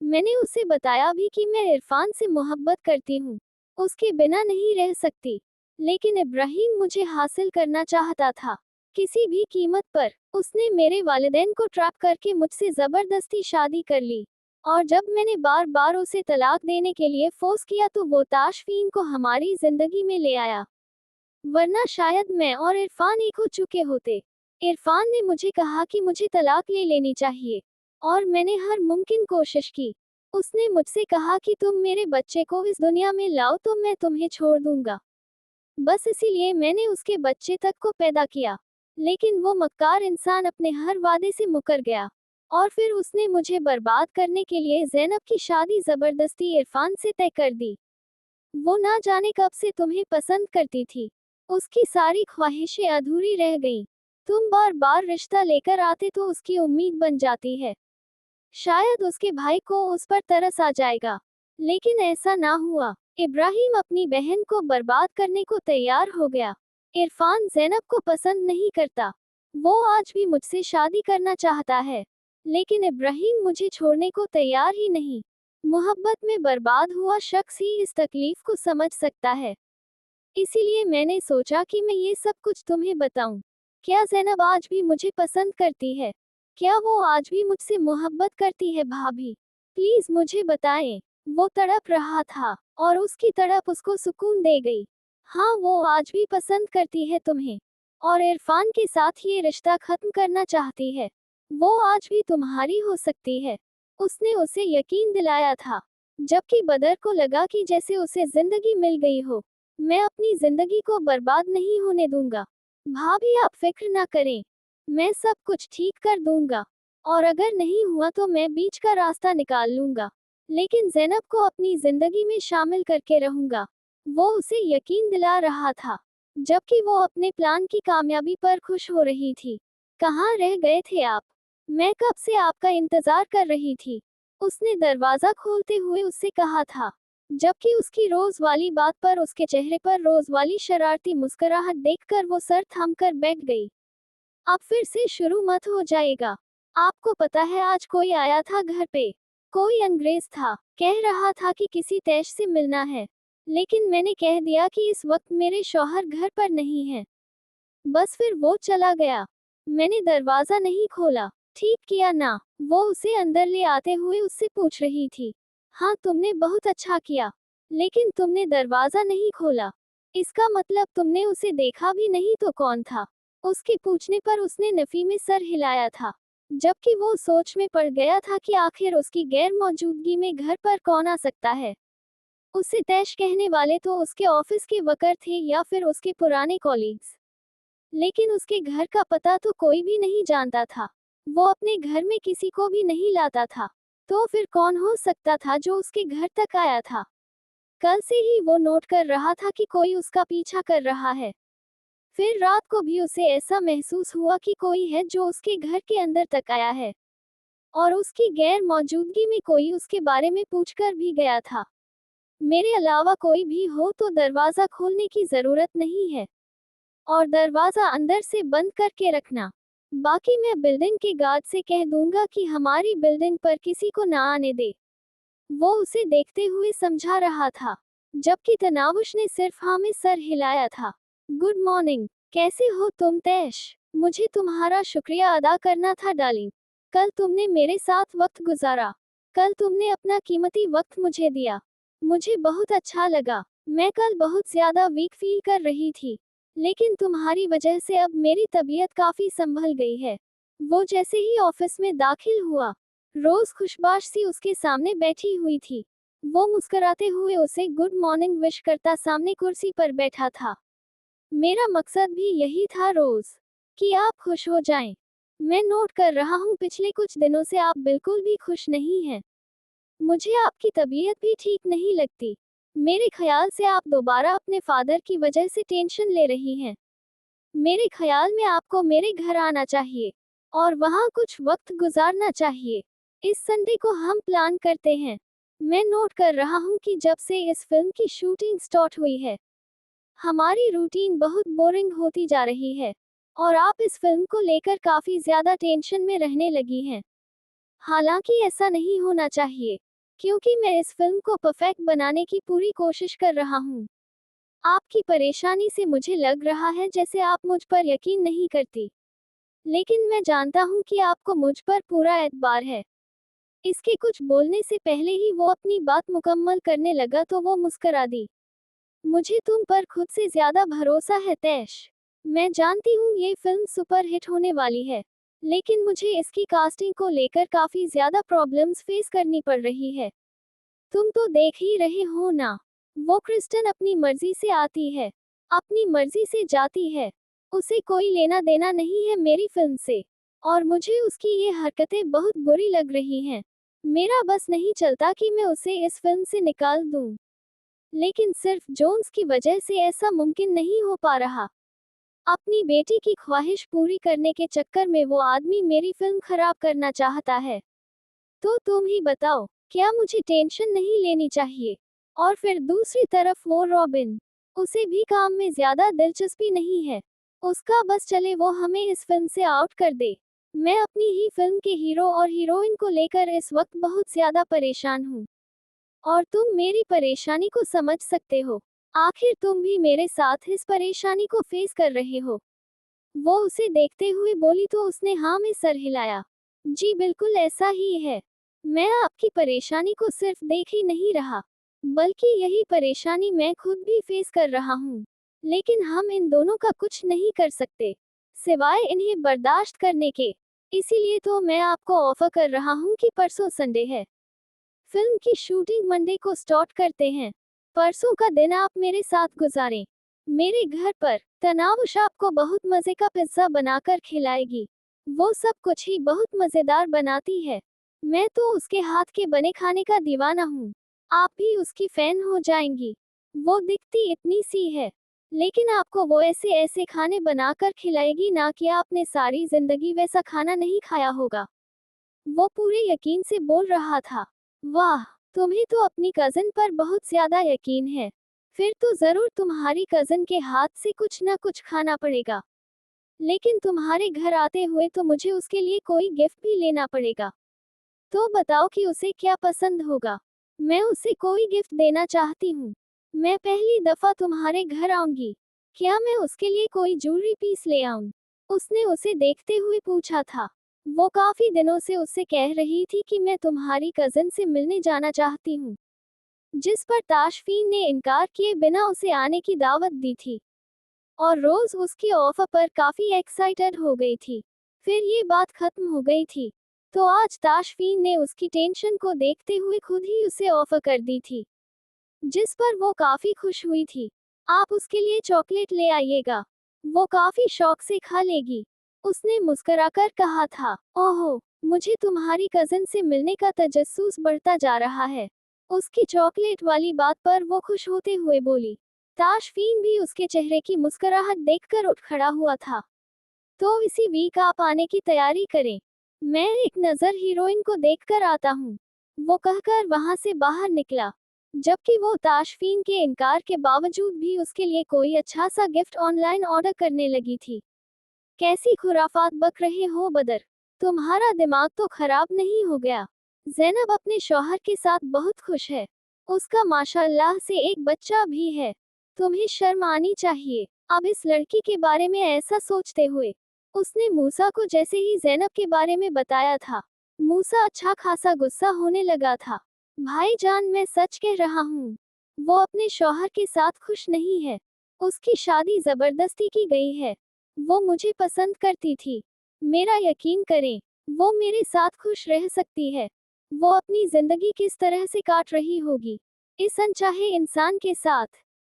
[SPEAKER 1] मैंने उसे बताया भी कि मैं इरफान से मोहब्बत करती हूँ, उसके बिना नहीं रह सकती। लेकिन इब्राहिम मुझे हासिल करना चाहता था, किसी भी कीमत पर। उसने मेरे वालिदैन को ट्रैप करके मुझसे जबरदस्ती शादी कर ली, और जब मैंने बार बार उसे तलाक देने के लिए फोर्स किया तो वो ताशफीन को हमारी जिंदगी में ले आया, वरना शायद मैं और इरफान एक हो चुके होते। इरफान ने मुझे कहा कि मुझे तलाक ले लेनी चाहिए, और मैंने हर मुमकिन कोशिश की। उसने मुझसे कहा कि तुम मेरे बच्चे को इस दुनिया में लाओ तो मैं तुम्हें छोड़ दूंगा। बस इसीलिए मैंने उसके बच्चे तक को पैदा किया। लेकिन वो मक्कार इंसान अपने हर वादे से मुकर गया, और फिर उसने मुझे बर्बाद करने के लिए ज़ैनब की शादी जबरदस्ती इरफान से तय कर दी। वो ना जाने कब से तुम्हें पसंद करती थी, उसकी सारी ख्वाहिशें अधूरी रह गईं। तुम बार बार रिश्ता लेकर आते तो उसकी उम्मीद बन जाती है, शायद उसके भाई को उस पर तरस आ जाएगा। लेकिन ऐसा ना हुआ। इब्राहिम अपनी बहन को बर्बाद करने को तैयार हो गया। इरफान ज़ैनब को पसंद नहीं करता, वो आज भी मुझसे शादी करना चाहता है, लेकिन इब्राहिम मुझे छोड़ने को तैयार ही नहीं। मोहब्बत में बर्बाद हुआ शख्स ही इस तकलीफ को समझ सकता है। इसीलिए मैंने सोचा कि मैं ये सब कुछ तुम्हें बताऊं। क्या ज़ैनब आज भी मुझे पसंद करती है? क्या वो आज भी मुझसे मोहब्बत करती है भाभी? प्लीज मुझे बताएं। वो तड़प रहा था, और उसकी तड़प उसको सुकून दे गई। हाँ, वो आज भी पसंद करती है तुम्हें, और इरफान के साथ ये रिश्ता खत्म करना चाहती है। वो आज भी तुम्हारी हो सकती है। उसने उसे यकीन दिलाया था, जबकि बदर को लगा कि जैसे उसे जिंदगी मिल गई हो। मैं अपनी जिंदगी को बर्बाद नहीं होने दूंगा। भाभी आप फिक्र ना करें, मैं सब कुछ ठीक कर दूंगा, और अगर नहीं हुआ तो मैं बीच का रास्ता निकाल लूंगा, लेकिन ज़ैनब को अपनी जिंदगी में शामिल करके रहूंगा। वो उसे यकीन दिला रहा था, जबकि वो अपने प्लान की कामयाबी पर खुश हो रही थी। कहाँ रह गए थे आप? मैं कब से आपका इंतजार कर रही थी, उसने दरवाजा खोलते हुए उससे कहा था, जबकि उसकी रोज वाली बात पर उसके चेहरे पर रोज वाली शरारती मुस्कुराहट देखकर वो सर थामकर बैठ गई। अब फिर से शुरू मत हो जाएगा। आपको पता है आज कोई आया था घर पे, कोई अंग्रेज था, कह रहा था कि किसी तैश से मिलना है, लेकिन मैंने कह दिया कि इस वक्त मेरे शौहर घर पर नहीं है। बस फिर वो चला गया। मैंने दरवाजा नहीं खोला। ठीक किया ना? वो उसे अंदर ले आते हुए उससे पूछ रही थी। हाँ, तुमने बहुत अच्छा किया, लेकिन तुमने दरवाजा नहीं खोला, इसका मतलब तुमने उसे देखा भी नहीं तो कौन था? उसके पूछने पर उसने नफी में सर हिलाया था, जबकि वो सोच में पड़ गया था कि आखिर उसकी गैर मौजूदगी में घर पर कौन आ सकता है। उसे तैश कहने वाले तो उसके ऑफिस के वर्कर थे या फिर उसके पुराने कॉलीग्स, लेकिन उसके घर का पता तो कोई भी नहीं जानता था। वो अपने घर में किसी को भी नहीं लाता था, तो फिर कौन हो सकता था जो उसके घर तक आया था? कल से ही वो नोट कर रहा था कि कोई उसका पीछा कर रहा है। फिर रात को भी उसे ऐसा महसूस हुआ कि कोई है जो उसके घर के अंदर तक आया है, और उसकी गैर मौजूदगी में कोई उसके बारे में पूछकर भी गया था। मेरे अलावा कोई भी हो तो दरवाजा खोलने की जरूरत नहीं है, और दरवाजा अंदर से बंद करके रखना। बाकी मैं बिल्डिंग के गार्ड से कह दूंगा कि हमारी बिल्डिंग पर किसी को ना आने दे। वो उसे देखते हुए समझा रहा था, जबकि तनावुश ने सिर्फ हाँ में सर हिलाया था। गुड मॉर्निंग, कैसे हो तुम तैश? मुझे तुम्हारा शुक्रिया अदा करना था डार्लिंग। कल तुमने मेरे साथ वक्त गुजारा, कल तुमने अपना कीमती वक्त मुझे दिया, मुझे बहुत अच्छा लगा। मैं कल बहुत ज्यादा वीक फील कर रही थी, लेकिन तुम्हारी वजह से अब मेरी तबीयत काफी संभल गई है। वो जैसे ही ऑफिस में दाखिल हुआ, रोज खुशबाश सी उसके सामने बैठी हुई थी। वो मुस्कुराते हुए उसे गुड मॉर्निंग विश करता सामने कुर्सी पर बैठा था। मेरा मकसद भी यही था रोज, कि आप खुश हो जाएं। मैं नोट कर रहा हूँ पिछले कुछ दिनों से आप बिल्कुल भी खुश नहीं हैं। मुझे आपकी तबीयत भी ठीक नहीं लगती। मेरे ख्याल से आप दोबारा अपने फादर की वजह से टेंशन ले रही हैं। मेरे ख्याल में आपको मेरे घर आना चाहिए और वहाँ कुछ वक्त गुजारना चाहिए। इस संडे को हम प्लान करते हैं। मैं नोट कर रहा हूँ कि जब से इस फिल्म की शूटिंग स्टार्ट हुई है, हमारी रूटीन बहुत बोरिंग होती जा रही है और आप इस फिल्म को लेकर काफी ज्यादा टेंशन में रहने लगी हैं। हालांकि ऐसा नहीं होना चाहिए, क्योंकि मैं इस फिल्म को परफेक्ट बनाने की पूरी कोशिश कर रहा हूँ। आपकी परेशानी से मुझे लग रहा है जैसे आप मुझ पर यकीन नहीं करती, लेकिन मैं जानता हूँ कि आपको मुझ पर पूरा एतबार है। इसके कुछ बोलने से पहले ही वो अपनी बात मुकम्मल करने लगा तो वो मुस्कुरा दी। मुझे तुम पर खुद से ज्यादा भरोसा है तैश। मैं जानती हूँ ये फिल्म सुपर हिट होने वाली है, लेकिन मुझे इसकी कास्टिंग को लेकर काफी ज्यादा प्रॉब्लम्स फेस करनी पड़ रही है। तुम तो देख ही रहे हो ना, वो क्रिस्टन अपनी मर्जी से आती है, अपनी मर्जी से जाती है। उसे कोई लेना देना नहीं है मेरी फिल्म से, और मुझे उसकी ये हरकतें बहुत बुरी लग रही हैं। मेरा बस नहीं चलता कि मैं उसे इस फिल्म से निकाल दूं, लेकिन सिर्फ जोन्स की वजह से ऐसा मुमकिन नहीं हो पा रहा। अपनी बेटी की ख्वाहिश पूरी करने के चक्कर में वो आदमी मेरी फिल्म खराब करना चाहता है। तो तुम ही बताओ, क्या मुझे टेंशन नहीं लेनी चाहिए? और फिर दूसरी तरफ वो रॉबिन, उसे भी काम में ज्यादा दिलचस्पी नहीं है। उसका बस चले वो हमें इस फिल्म से आउट कर दे। मैं अपनी ही फिल्म के हीरो और हीरोइन को लेकर इस वक्त बहुत ज्यादा परेशान हूँ, और तुम मेरी परेशानी को समझ सकते हो। आखिर तुम भी मेरे साथ इस परेशानी को फेस कर रहे हो। वो उसे देखते हुए बोली तो उसने हाँ में सर हिलाया। जी बिल्कुल ऐसा ही है। मैं आपकी परेशानी को सिर्फ देख ही नहीं रहा, बल्कि यही परेशानी मैं खुद भी फेस कर रहा हूँ। लेकिन हम इन दोनों का कुछ नहीं कर सकते, सिवाय इन्हें बर्दाश्त करने के। इसीलिए तो मैं आपको ऑफर कर रहा हूँ कि परसों संडे है, फिल्म की शूटिंग मंडे को स्टार्ट करते हैं। परसों का दिन आप मेरे साथ गुजारें मेरे घर पर। तनावुश आपको बहुत मजे का पिज्जा बनाकर खिलाएगी। वो सब कुछ ही बहुत मजेदार बनाती है। मैं तो उसके हाथ के बने खाने का दीवाना हूँ। आप भी उसकी फैन हो जाएंगी। वो दिखती इतनी सी है, लेकिन आपको वो ऐसे ऐसे खाने बनाकर खिलाएगी ना कि आपने सारी जिंदगी वैसा खाना नहीं खाया होगा। वो पूरे यकीन से बोल रहा था। वाह, तुम्हें तो अपनी कजिन पर बहुत ज्यादा यकीन है। फिर तो जरूर तुम्हारी कजिन के हाथ से कुछ ना कुछ खाना पड़ेगा। लेकिन तुम्हारे घर आते हुए तो मुझे उसके लिए कोई गिफ्ट भी लेना पड़ेगा। तो बताओ कि उसे क्या पसंद होगा। मैं उसे कोई गिफ्ट देना चाहती हूँ। मैं पहली दफा तुम्हारे घर आऊंगी। क्या मैं उसके लिए कोई ज्वेलरी पीस ले आऊं? उसने उसे देखते हुए पूछा था। वो काफी दिनों से उससे कह रही थी कि मैं तुम्हारी कजिन से मिलने जाना चाहती हूँ, जिस पर ताशफीन ने इनकार किए बिना उसे आने की दावत दी थी, और रोज उसके ऑफर पर काफी एक्साइटेड हो गई थी। फिर ये बात खत्म हो गई थी, तो आज ताशफीन ने उसकी टेंशन को देखते हुए खुद ही उसे ऑफर कर दी थी, जिस पर वो काफी खुश हुई थी। आप उसके लिए चॉकलेट ले आइएगा, वो काफी शौक से खा लेगी। उसने मुस्कुराकर कहा था। ओहो, मुझे तुम्हारी कजिन से मिलने का तजस्सुस बढ़ता जा रहा है। उसकी चॉकलेट वाली बात पर वो खुश होते हुए बोली। ताशफीन भी उसके चेहरे की मुस्कुराहट देखकर उठ खड़ा हुआ था। तो इसी वीक आप आने की तैयारी करें। मैं एक नज़र हीरोइन को देखकर आता हूँ, वो कहकर वहां से बाहर निकला, जबकि वो ताशफीन के इनकार के बावजूद भी उसके लिए कोई अच्छा सा गिफ्ट ऑनलाइन ऑर्डर करने लगी थी। कैसी खुराफात बक रहे हो बदर, तुम्हारा दिमाग तो खराब नहीं हो गया? ज़ैनब अपने शौहर के साथ बहुत खुश है। उसका माशाअल्लाह से एक बच्चा भी है। तुम्हें शर्म आनी चाहिए, अब इस लड़की के बारे में ऐसा सोचते हुए। उसने मूसा को जैसे ही ज़ैनब के बारे में बताया था, मूसा अच्छा खासा गुस्सा होने लगा था। भाईजान, मैं सच कह रहा हूँ, वो अपने शौहर के साथ खुश नहीं है। उसकी शादी जबरदस्ती की गई है। वो मुझे पसंद करती थी। मेरा यकीन करें, वो मेरे साथ खुश रह सकती है। वो अपनी जिंदगी किस तरह से काट रही होगी इस अनचाहे इंसान के साथ,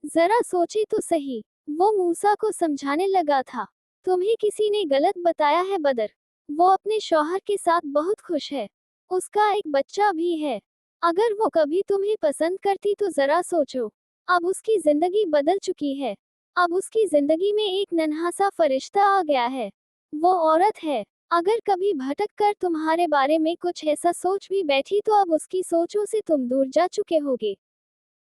[SPEAKER 1] जरा सोचे तो सही। वो मूसा को समझाने लगा था। तुम्हें किसी ने गलत बताया है बदर, वो अपने शौहर के साथ बहुत खुश है। उसका एक बच्चा भी है। अगर वो कभी तुम्हें पसंद करती तो जरा सोचो। अब उसकी जिंदगी बदल चुकी है। अब उसकी जिंदगी में एक नन्हा सा फरिश्ता आ गया है। वो औरत है। अगर कभी भटक कर तुम्हारे बारे में कुछ ऐसा सोच भी बैठी तो अब उसकी सोचों से तुम दूर जा चुके होगे।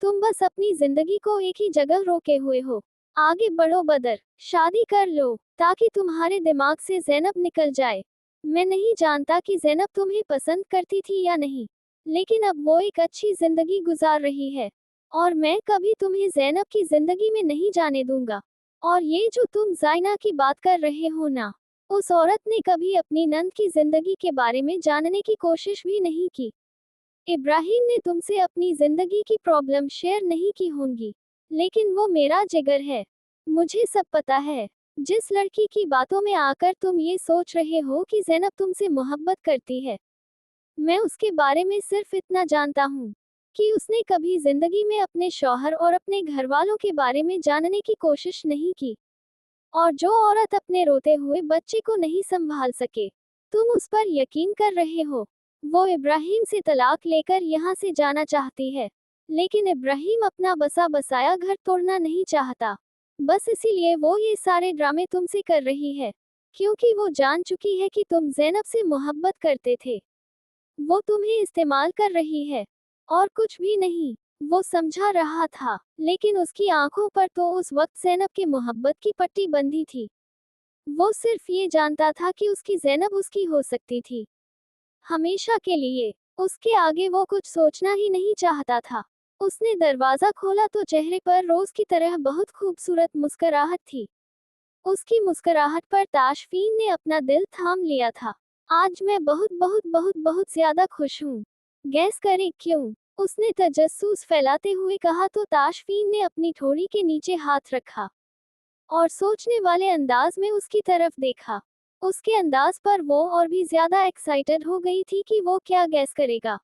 [SPEAKER 1] तुम बस अपनी जिंदगी को एक ही जगह रोके हुए हो। आगे बढ़ो बदर, शादी कर लो, ताकि तुम्हारे दिमाग से ज़ैनब निकल जाए। मैं नहीं जानता कि ज़ैनब तुम्हें पसंद करती थी या नहीं, लेकिन अब वो एक अच्छी जिंदगी गुजार रही है, और मैं कभी तुम्हें ज़ैनब की जिंदगी में नहीं जाने दूंगा। और ये जो तुम ज़ाइना की बात कर रहे हो ना, उस औरत ने कभी अपनी नंद की जिंदगी के बारे में जानने की कोशिश भी नहीं की। इब्राहिम ने तुमसे अपनी जिंदगी की प्रॉब्लम शेयर नहीं की होंगी, लेकिन वो मेरा जिगर है। मुझे सब पता है। जिस लड़की की बातों में आकर तुम ये सोच रहे हो कि ज़ैनब तुमसे मोहब्बत करती है, मैं उसके बारे में सिर्फ इतना जानता हूँ कि उसने कभी जिंदगी में अपने शौहर और अपने घर वालों के बारे में जानने की कोशिश नहीं की। और जो औरत अपने रोते हुए बच्चे को नहीं संभाल सके, तुम उस पर यकीन कर रहे हो। वो इब्राहिम से तलाक लेकर यहाँ से जाना चाहती है, लेकिन इब्राहिम अपना बसा बसाया घर तोड़ना नहीं चाहता। बस इसीलिए वो ये सारे ड्रामे तुमसे कर रही है, क्योंकि वो जान चुकी है कि तुम ज़ैनब से मोहब्बत करते थे। वो तुम्हें इस्तेमाल कर रही है, और कुछ भी नहीं। वो समझा रहा था, लेकिन उसकी आंखों पर तो उस वक्त ज़ैनब के मोहब्बत की पट्टी बंधी थी। वो सिर्फ ये जानता था कि उसकी ज़ैनब उसकी हो सकती थी, हमेशा के लिए। उसके आगे वो कुछ सोचना ही नहीं चाहता था। उसने दरवाजा खोला तो चेहरे पर रोज की तरह बहुत खूबसूरत मुस्कुराहट थी। उसकी मुस्कुराहट पर ताशफीन ने अपना दिल थाम लिया था। आज मैं बहुत बहुत बहुत बहुत ज्यादा खुश हूँ। गैस करें क्यों? उसने तजस्सुस फैलाते हुए कहा तो ताशफीन ने अपनी ठोड़ी के नीचे हाथ रखा और सोचने वाले अंदाज में उसकी तरफ देखा। उसके अंदाज पर वो और भी ज्यादा एक्साइटेड हो गई थी कि वो क्या गैस करेगा।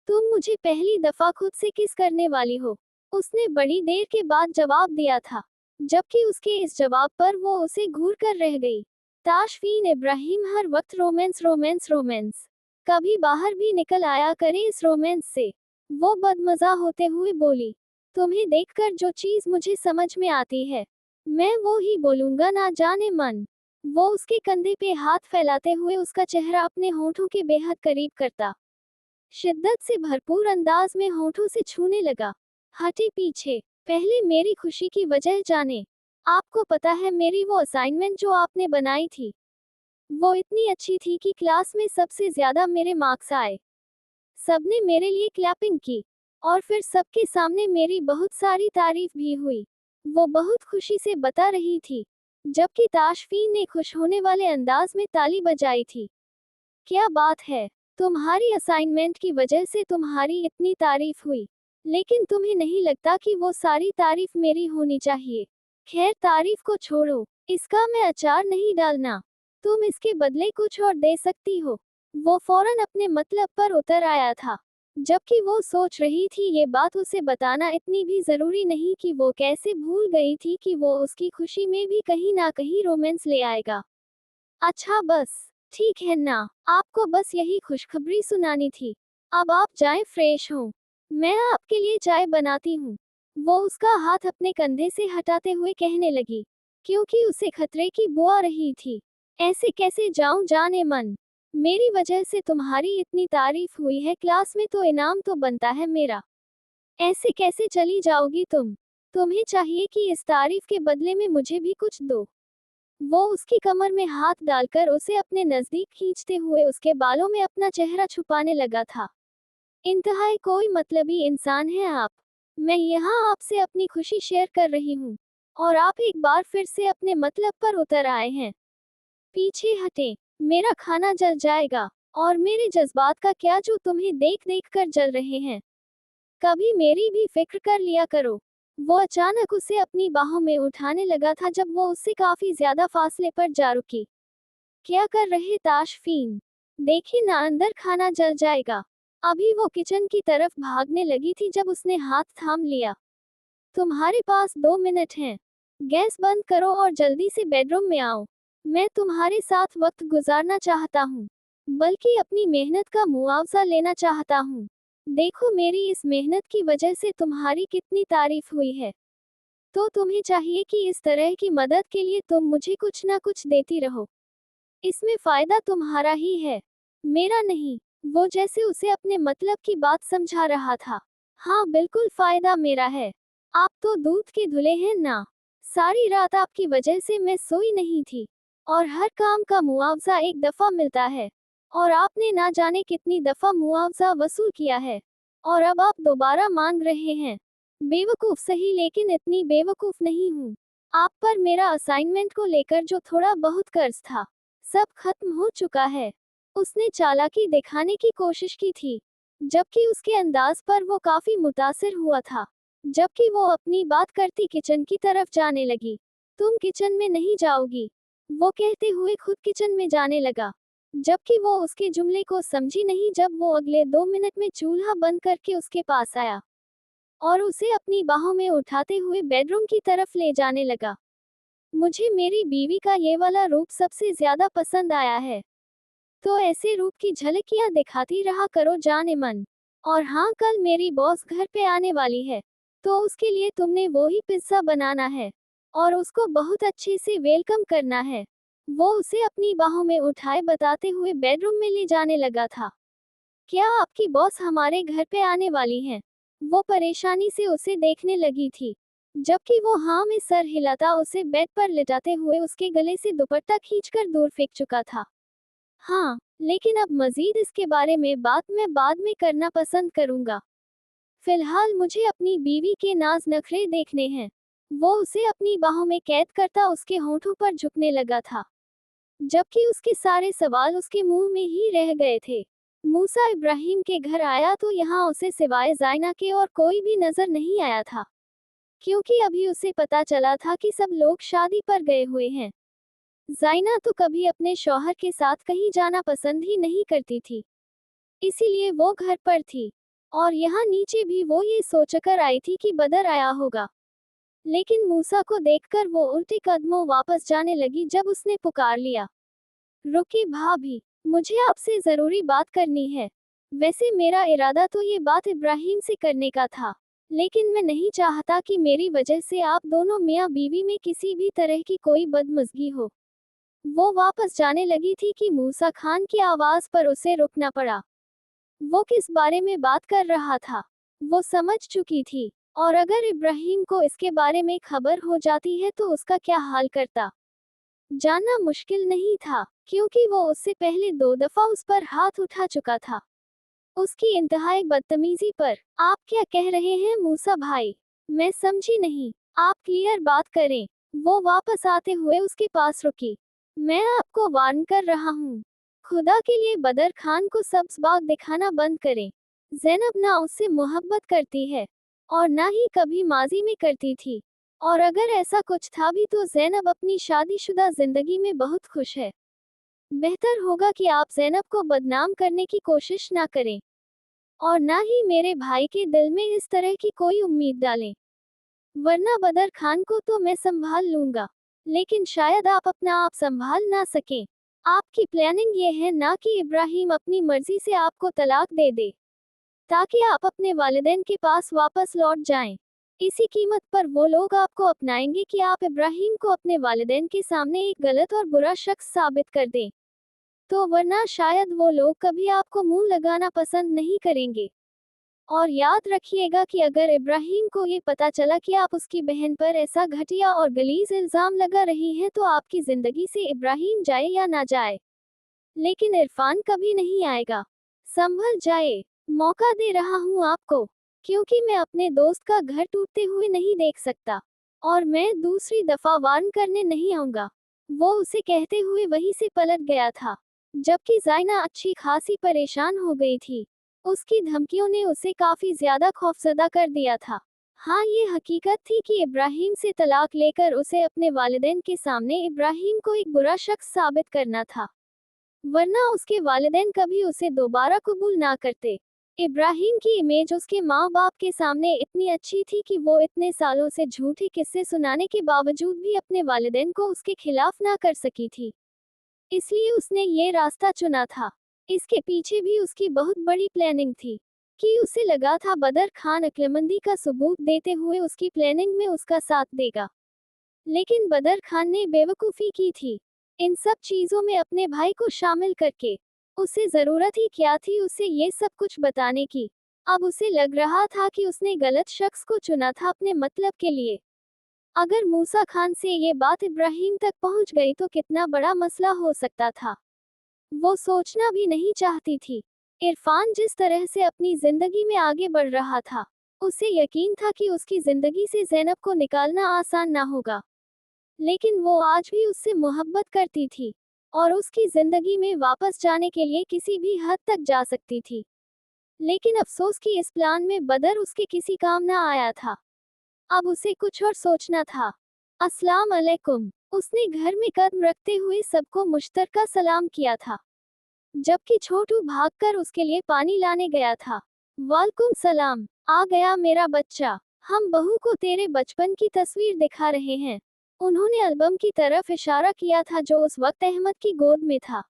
[SPEAKER 1] तुम मुझे पहली दफा खुद से किस करने वाली हो? उसने बड़ी देर के बाद जवाब दिया था, जबकि उसके इस जवाब पर वो उसे घूर कर रह गई। ताशफीन इब्राहिम हर वक्त रोमांस रोमांस रोमांस, कभी बाहर भी निकल आया करे इस रोमांस से। वो बदमजा होते हुए बोली, तुम्हें देखकर जो चीज मुझे समझ में आती है, मैं वो ही बोलूंगा, ना जाने मन। वो उसके कंधे पे हाथ फैलाते हुए उसका चेहरा अपने होठों के बेहद करीब करता, शिद्दत से भरपूर अंदाज में होठों से छूने लगा। हटे पीछे, पहले मेरी खुशी की वजह जाने। आपको पता है मेरी वो असाइनमेंट जो आपने बनाई थी, वो इतनी अच्छी थी कि क्लास में सबसे ज्यादा मेरे मार्क्स आए। सबने मेरे लिए क्लैपिंग की, और फिर सबके सामने मेरी बहुत सारी तारीफ भी हुई। वो बहुत खुशी से बता रही थी, जबकि ताशफीन ने खुश होने वाले अंदाज में ताली बजाई थी। क्या बात है, तुम्हारी असाइनमेंट की वजह से तुम्हारी इतनी तारीफ हुई, लेकिन तुम्हें नहीं लगता कि वो सारी तारीफ मेरी होनी चाहिए? खैर तारीफ को छोड़ो, इसका मैं अचार नहीं डालना। तुम इसके बदले कुछ और दे सकती हो। वो फौरन अपने मतलब पर उतर आया था, जबकि वो सोच रही थी ये बात उसे बताना इतनी भी जरूरी नहीं कि वो कैसे भूल गई थी कि वो उसकी खुशी में भी कहीं ना कहीं रोमांस ले आएगा। अच्छा बस, ठीक है ना, आपको बस यही खुशखबरी सुनानी थी। अब आप जाएं, फ्रेश हों, मैं आपके लिए चाय बनाती हूँ। वो उसका हाथ अपने कंधे से हटाते हुए कहने लगी, क्योंकि उसे खतरे की बू आ रही थी। ऐसे कैसे जाऊं जाने मन, मेरी वजह से तुम्हारी इतनी तारीफ हुई है क्लास में तो इनाम तो बनता है मेरा। ऐसे कैसे चली जाओगी तुम? तुम्हें चाहिए कि इस तारीफ के बदले में मुझे भी कुछ दो। वो उसकी कमर में हाथ डालकर उसे अपने नजदीक खींचते हुए उसके बालों में अपना चेहरा छुपाने लगा था। इंतहाई कोई मतलबी इंसान है आप। मैं यहाँ आपसे अपनी खुशी शेयर कर रही हूँ, और आप एक बार फिर से अपने मतलब पर उतर आए हैं। पीछे हटें, मेरा खाना जल जाएगा, और मेरे जज्बात का क्या जो तुम्हें देख देख कर जल रहे हैं। कभी मेरी भी फिक्र कर लिया करो। वो अचानक उसे अपनी बाहों में उठाने लगा था जब वो उससे काफी ज्यादा फासले पर जा रुकी। क्या कर रहे ताशफीन? देखिए ना, अंदर खाना जल जाएगा। अभी वो किचन की तरफ भागने लगी थी जब उसने हाथ थाम लिया। तुम्हारे पास 2 मिनट हैं। गैस बंद करो और जल्दी से बेडरूम में आओ। मैं तुम्हारे साथ वक्त गुजारना चाहता हूँ, बल्कि अपनी मेहनत का मुआवजा लेना चाहता हूँ। देखो मेरी इस मेहनत की वजह से तुम्हारी कितनी तारीफ हुई है। तो तुम्हें चाहिए कि इस तरह की मदद के लिए तुम मुझे कुछ ना कुछ देती रहो। इसमें फायदा तुम्हारा ही है, मेरा नहीं। वो जैसे उसे अपने मतलब की बात समझा रहा था। हाँ बिल्कुल फायदा मेरा है। आप तो दूध के धुले हैं ना। सारी रात आपकी वजह से मैं सोई नहीं थी। और हर काम का मुआवजा एक दफा मिलता है। और आपने ना जाने कितनी दफा मुआवजा वसूल किया है। और अब आप दोबारा मांग रहे हैं। बेवकूफ सही, लेकिन इतनी बेवकूफ नहीं हूँ। आप पर मेरा असाइनमेंट को लेकर जो थोड़ा बहुत कर्ज था, सब खत्म हो चुका है। उसने चालाकी दिखाने की कोशिश की थी, जबकि उसके अंदाज पर वो काफी मुतासिर हुआ था। जबकि वो अपनी बात करती किचन की तरफ जाने लगी। तुम किचन में नहीं जाओगी, वो कहते हुए खुद किचन में जाने लगा। जबकि वो उसके जुमले को समझी नहीं जब वो अगले 2 मिनट में चूल्हा बंद करके उसके पास आया और उसे अपनी बाहों में उठाते हुए बेडरूम की तरफ ले जाने लगा। मुझे मेरी बीवी का ये वाला रूप सबसे ज्यादा पसंद आया है। तो ऐसे रूप की झलकियां दिखाती रहा करो जाने मन। और हाँ, कल मेरी बॉस घर पे आने वाली है, तो उसके लिए तुमने वो ही पिज्जा बनाना है और उसको बहुत अच्छे से वेलकम करना है। वो उसे अपनी बाहों में उठाए बताते हुए बेडरूम में ले जाने लगा था। क्या आपकी बॉस हमारे घर पे आने वाली हैं? वो परेशानी से उसे देखने लगी थी, जबकि वो हाँ में सर हिलाता उसे बेड पर लिटाते हुए उसके गले से दुपट्टा खींचकर दूर फेंक चुका था। हाँ, लेकिन अब मजीद इसके बारे में बात मैं बाद में करना पसंद करूंगा। फिलहाल मुझे अपनी बीवी के नाज नखरे देखने हैं। वो उसे अपनी बाहों में कैद करता उसके होंठों पर झुकने लगा था, जबकि उसके सारे सवाल उसके मुंह में ही रह गए थे। मूसा इब्राहिम के घर आया तो यहाँ उसे सिवाय जायना के और कोई भी नजर नहीं आया था, क्योंकि अभी उसे पता चला था कि सब लोग शादी पर गए हुए हैं। जायना तो कभी अपने शौहर के साथ कहीं जाना पसंद ही नहीं करती थी, इसीलिए वो घर पर थी। और यहाँ नीचे भी वो ये सोचकर आई थी कि बदर आया होगा। लेकिन मूसा को देखकर वो उल्टे कदमों वापस जाने लगी जब उसने पुकार लिया, रुकी भाभी, मुझे आपसे जरूरी बात करनी है। वैसे मेरा इरादा तो ये बात इब्राहिम से करने का था, लेकिन मैं नहीं चाहता कि मेरी वजह से आप दोनों मियाँ बीवी में किसी भी तरह की कोई बदमज़गी हो। वो वापस जाने लगी थी कि मूसा खान की आवाज पर उसे रुकना पड़ा। वो किस बारे में बात कर रहा था, वो समझ चुकी थी। और अगर इब्राहिम को इसके बारे में खबर हो जाती है तो उसका क्या हाल करता, जानना मुश्किल नहीं था, क्योंकि वो उससे पहले 2 दफा उस पर हाथ उठा चुका था। उसकी इंतहाई बदतमीजी पर। आप क्या कह रहे हैं मूसा भाई? मैं समझी नहीं, आप क्लियर बात करें। वो वापस आते हुए उसके पास रुकी। मैं आपको वार्न कर रहा हूँ, खुदा के लिए बदर खान को सब्ज बाग दिखाना बंद करें। जैनब ना उससे मोहब्बत करती है और ना ही कभी माजी में करती थी। और अगर ऐसा कुछ था भी तो जैनब अपनी शादीशुदा जिंदगी में बहुत खुश है। बेहतर होगा कि आप जैनब को बदनाम करने की कोशिश ना करें और ना ही मेरे भाई के दिल में इस तरह की कोई उम्मीद डालें, वरना बदर खान को तो मैं संभाल लूंगा, लेकिन शायद आप अपना आप संभाल ना सकें। आपकी प्लानिंग ये है ना कि इब्राहिम अपनी मर्जी से आपको तलाक दे दे, ताकि आप अपने वालिदैन के पास वापस लौट जाएं। इसी कीमत पर वो लोग आपको अपनाएंगे कि आप इब्राहिम को अपने वालिदैन के सामने एक गलत और बुरा शख्स साबित कर दें। तो वरना शायद वो लोग कभी आपको मुंह लगाना पसंद नहीं करेंगे। और याद रखिएगा कि अगर इब्राहिम को ये पता चला कि आप उसकी बहन पर ऐसा घटिया और गलीज इल्जाम लगा रही हैं तो आपकी जिंदगी से इब्राहिम जाए या ना जाए, लेकिन इरफान कभी नहीं आएगा। संभल जाए, मौका दे रहा हूँ आपको, क्योंकि मैं अपने दोस्त का घर टूटते हुए नहीं देख सकता और मैं दूसरी दफा वार्न करने नहीं आऊंगा। वो उसे कहते हुए वहीं से पलट गया था, जबकि जायना अच्छी खासी परेशान हो गई थी। उसकी धमकियों ने उसे काफी ज्यादा खौफजदा कर दिया था। हाँ, ये हकीकत थी कि इब्राहिम से तलाक लेकर उसे अपने वालिदैन के सामने इब्राहिम को एक बुरा शख्स साबित करना था, वरना उसके वालिदैन कभी उसे दोबारा कबूल ना करते। इब्राहिम की इमेज उसके माँ बाप के सामने इतनी अच्छी थी कि वो इतने सालों से झूठे किस्से सुनाने के बावजूद भी अपने वालिदैन को उसके खिलाफ ना कर सकी थी। इसलिए उसने ये रास्ता चुना था। इसके पीछे भी उसकी बहुत बड़ी प्लानिंग थी। कि उसे लगा था बदर खान अक्लमंदी का सबूत देते हुए उसकी प्लानिंग में उसका साथ देगा। लेकिन बदर खान ने बेवकूफ़ी की थी। इन सब चीज़ों में अपने भाई को शामिल करके। उसे ज़रूरत ही क्या थी उसे ये सब कुछ बताने की। अब उसे लग रहा था कि उसने गलत शख्स को चुना था अपने मतलब के लिए। अगर मूसा खान से ये बात इब्राहिम तक पहुंच गई तो कितना बड़ा मसला हो सकता था, वो सोचना भी नहीं चाहती थी। इरफान जिस तरह से अपनी जिंदगी में आगे बढ़ रहा था, उसे यकीन था कि उसकी जिंदगी से ज़ैनब को निकालना आसान ना होगा। लेकिन वो आज भी उससे मोहब्बत करती थी और उसकी जिंदगी में वापस जाने के लिए किसी भी हद तक जा सकती थी। लेकिन अफसोस कि इस प्लान में बदर उसके किसी काम ना आया था। अब उसे कुछ और सोचना था। अस्सलाम अलैकुम, उसने घर में कदम रखते हुए सबको मुश्तरका सलाम किया था, जबकि छोटू भागकर उसके लिए पानी लाने गया था। वालेकुम सलाम, आ गया मेरा बच्चा। हम बहू को तेरे बचपन की तस्वीर दिखा रहे हैं। उन्होंने एल्बम की तरफ इशारा किया था जो उस वक्त अहमद की गोद में था।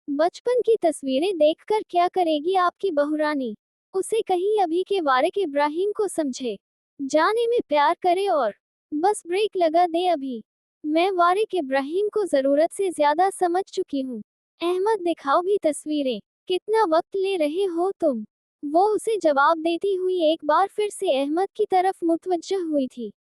[SPEAKER 1] बचपन की तस्वीरें देखकर क्या करेगी आपकी बहुरानी? उसे कहीं अभी के वारिक इब्राहिम को समझे, जाने में प्यार करे और बस ब्रेक लगा दे अभी। मैं वारिक इब्राहिम को ज़रूरत से ज़्यादा समझ चुकी हूँ। अहमद दिखाओ भी तस्वीरें, कितना वक्त ले रहे हो तुम? वो उसे जवाब देती हुई एक बार फिर से अहमद की तरफ मुतवज्जह हुई थी,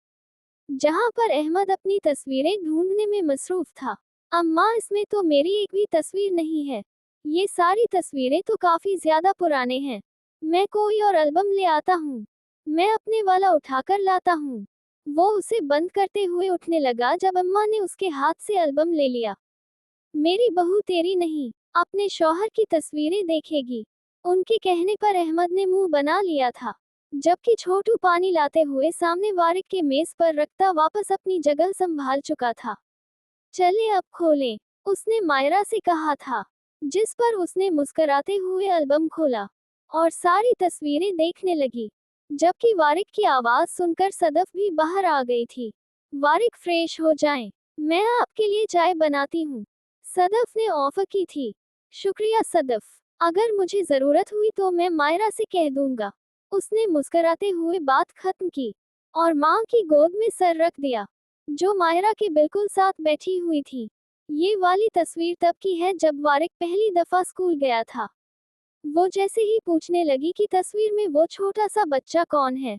[SPEAKER 1] जहाँ पर अहमद अपनी तस्वीरें ढूंढने में मसरूफ था। अम्मा इसमें तो मेरी एक भी तस्वीर नहीं है। ये सारी तस्वीरें तो काफी ज्यादा पुराने हैं। मैं कोई और एल्बम ले आता हूँ। मैं अपने वाला उठाकर लाता हूँ। वो उसे बंद करते हुए उठने लगा जब अम्मा ने उसके हाथ से एल्बम ले लिया। मेरी बहू तेरी नहीं, अपने शौहर की तस्वीरें देखेगी। उनके कहने पर अहमद ने मुंह बना लिया था, जबकि छोटू पानी लाते हुए सामने वारिक के मेज पर रखता वापस अपनी जगह संभाल चुका था। चले अब खोलें, उसने मायरा से कहा था, जिस पर उसने मुस्कुराते हुए एल्बम खोला और सारी तस्वीरें देखने लगी, जबकि वारिक की आवाज सुनकर सदफ भी बाहर आ गई थी। वारिक फ्रेश हो जाएं, मैं आपके लिए चाय बनाती हूँ, सदफ ने ऑफर की थी। शुक्रिया सदफ, अगर मुझे जरूरत हुई तो मैं मायरा से कह दूंगा। उसने मुस्कुराते हुए बात खत्म की और माँ की गोद में सर रख दिया, जो मायरा के बिल्कुल साथ बैठी हुई थी। ये वाली तस्वीर तब की है जब वारिक पहली दफा स्कूल गया था। वो जैसे ही पूछने लगी कि तस्वीर में वो छोटा सा बच्चा कौन है,